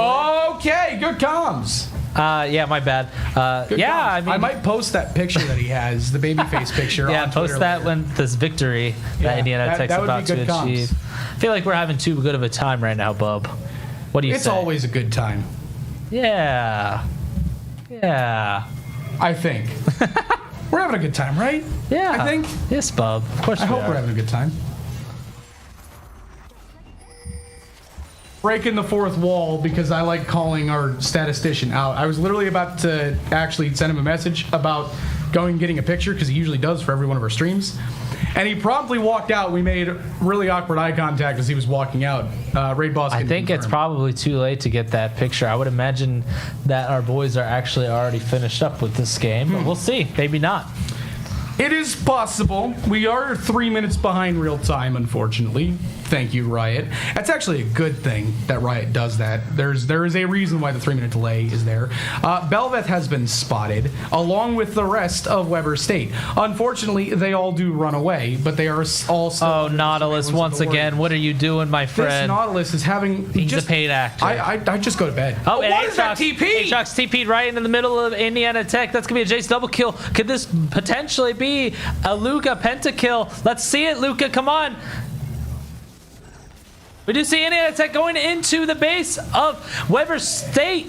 Okay, good comms. Yeah, my bad. I mean, I might post that picture that he has, the babyface picture. Yeah, on post Twitter that later. When this victory that Indiana Tech's about to achieve. I feel like we're having too good of a time right now, Bub. What do you say? It's always a good time. Yeah. I think. We're having a good time, right? Yeah. I think. Yes, Bub. Of course I hope we're having a good time. Breaking the fourth wall because I like calling our statistician out. I was literally about to actually send him a message about going and getting a picture because he usually does for every one of our streams. And he promptly walked out. We made really awkward eye contact as he was walking out. Raid Boss. I think it's probably too late to get that picture. I would imagine that our boys are actually already finished up with this game, but we'll see. Maybe not. It is possible. We are 3 minutes behind real time, unfortunately. Thank you, Riot. That's actually a good thing that Riot does that. There is a reason why the 3-minute delay is there. Belveth has been spotted, along with the rest of Weber State. Unfortunately, they all do run away, but they are all still... Oh, Nautilus, once again. What are you doing, my friend? This Nautilus is having... He's a paid actor. I just go to bed. Oh, and what is that TP? Aatrox TP'd right in the middle of Indiana Tech. That's going to be a Jace double kill. Could this potentially be a Luca pentakill? Let's see it, Luca. Come on. We do see Indiana Tech going into the base of Weber State.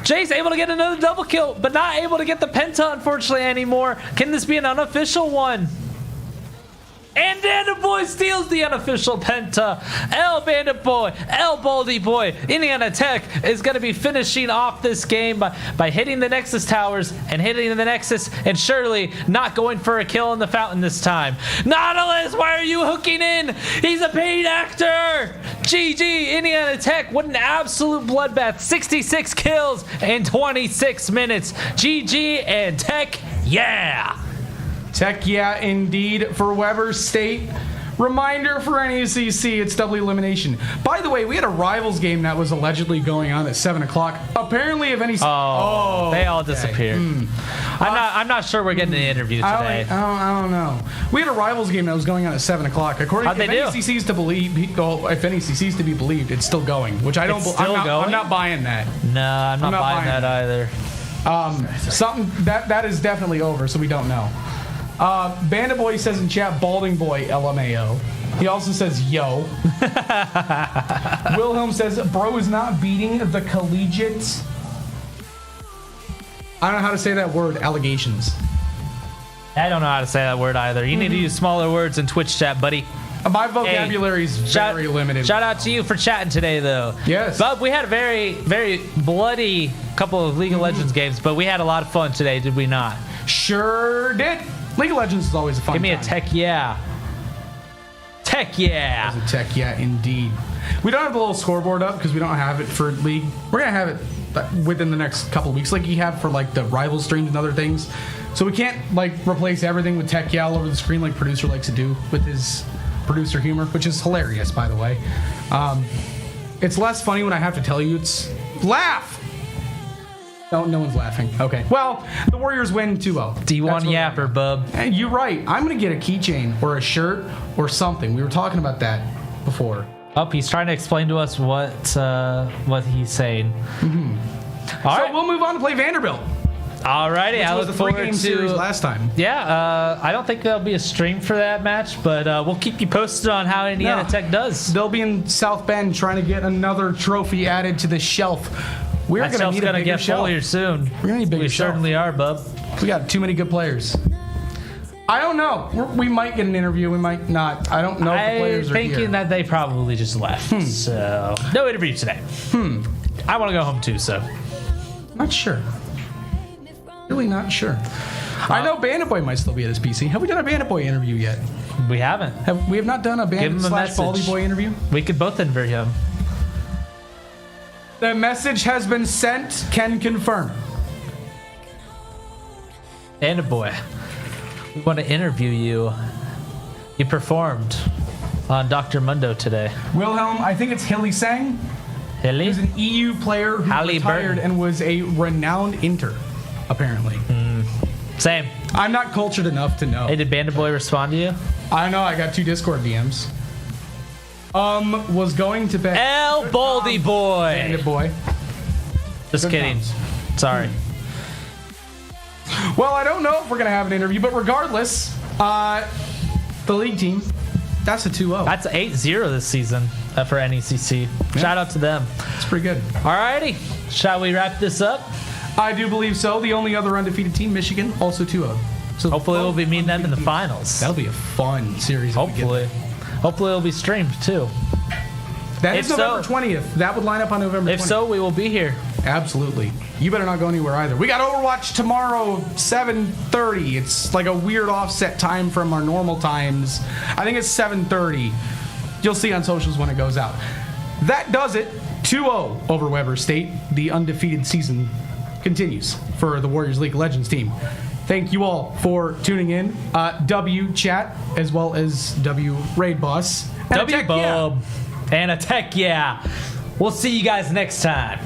Jace able to get another double kill, but not able to get the penta, unfortunately, anymore. Can this be an unofficial one? And Bandit Boy steals the unofficial penta. L Bandit Boy, L Baldy Boy. Indiana Tech is going to be finishing off this game by hitting the Nexus towers and hitting the Nexus and surely not going for a kill in the fountain this time. Nautilus, why are you hooking in? He's a paid actor. GG, Indiana Tech. What an absolute bloodbath. 66 kills in 26 minutes. GG and Tech, yeah. Tech, yeah, indeed. For Weber State, Reminder for NECC, it's double elimination. By the way, we had a Rivals game that was allegedly going on at 7 o'clock. Apparently, if any... they all disappeared. I'm not sure we're getting an interview today. I don't know. We had a Rivals game that was going on at 7 o'clock. According to NECC is to believe, if NECC is to be believed, it's still going, which I don't... I'm not buying that. No, I'm not buying that either. Something that is definitely over, so we don't know. Bandit Boy says in chat, Balding Boy, LMAO. He also says, yo. Wilhelm says, bro is not beating the collegiate... I don't know how to say that word, allegations. I don't know how to say that word either. You need to use smaller words in Twitch chat, buddy. My vocabulary is very limited. Shout out to you for chatting today, though. Yes. But we had a very, very bloody couple of League of Legends games, but we had a lot of fun today, did we not? Sure did. League of Legends is always a fun Give me time. a tech yeah. Tech yeah. That's a tech yeah, indeed. We don't have the little scoreboard up because we don't have it for League. We're going to have it within the next couple of weeks like you have for like the rival streams and other things. So we can't like replace everything with tech yeah all over the screen like producer likes to do with his producer humor, which is hilarious, by the way. It's less funny when I have to tell you it's laugh. No one's laughing. Okay. Well, the Warriors win 2-0. D1 yapper, bub. And you're right. I'm going to get a keychain or a shirt or something. We were talking about that before. Oh, he's trying to explain to us what he's saying. Mm-hmm. All right. We'll move on to play Vanderbilt. Alrighty, I look forward to series last time. Yeah, I don't think there'll be a stream for that match, but we'll keep you posted on how Indiana Tech does. They'll be in South Bend trying to get another trophy added to the shelf. We're going to need a bigger shelf. Full here soon. We're going to need a bigger shelf. We certainly are, bub. We got too many good players. I don't know. We might get an interview. We might not. I don't know if the players are here. I'm thinking that they probably just left. So no interview today. I want to go home too, so. Not sure. Really not sure. I know Bandit Boy might still be at his PC. Have we done a Bandit Boy interview yet? We haven't. We have not done a Bandit / Baldy Boy interview? We could both interview him. The message has been sent. Can confirm. Bandit Boy, we want to interview you. You performed on Dr. Mundo today. Wilhelm, I think it's Hilly Sang. Hilly? He's an EU player who retired and was a renowned inter, apparently. Same. I'm not cultured enough to know. Hey, did Bandit Boy respond to you? I know. I got 2 Discord DMs. Was going to bed. Baldy Boy. Bandit Boy. Just Good kidding. times. Sorry. Well, I don't know if we're going to have an interview, but regardless, the league team, that's a 2-0. That's 8-0 this season for NECC. Yeah. Shout out to them. It's pretty good. Alrighty. Shall we wrap this up? I do believe so. The only other undefeated team, Michigan, also 2-0. So hopefully we'll be meeting them in the finals. That'll be a fun series. Hopefully. Hopefully it'll be streamed too. That is November 20th. That would line up on November 20th. If so, we will be here. Absolutely. You better not go anywhere either. We got Overwatch tomorrow, 7:30. It's like a weird offset time from our normal times. I think it's 7:30. You'll see on socials when it goes out. That does it. 2-0 over Weber State. The undefeated season continues for the Warriors League of Legends team. Thank you all for tuning in. W chat as well as W Raid Boss. W Bub and a Tech yeah. We'll see you guys next time.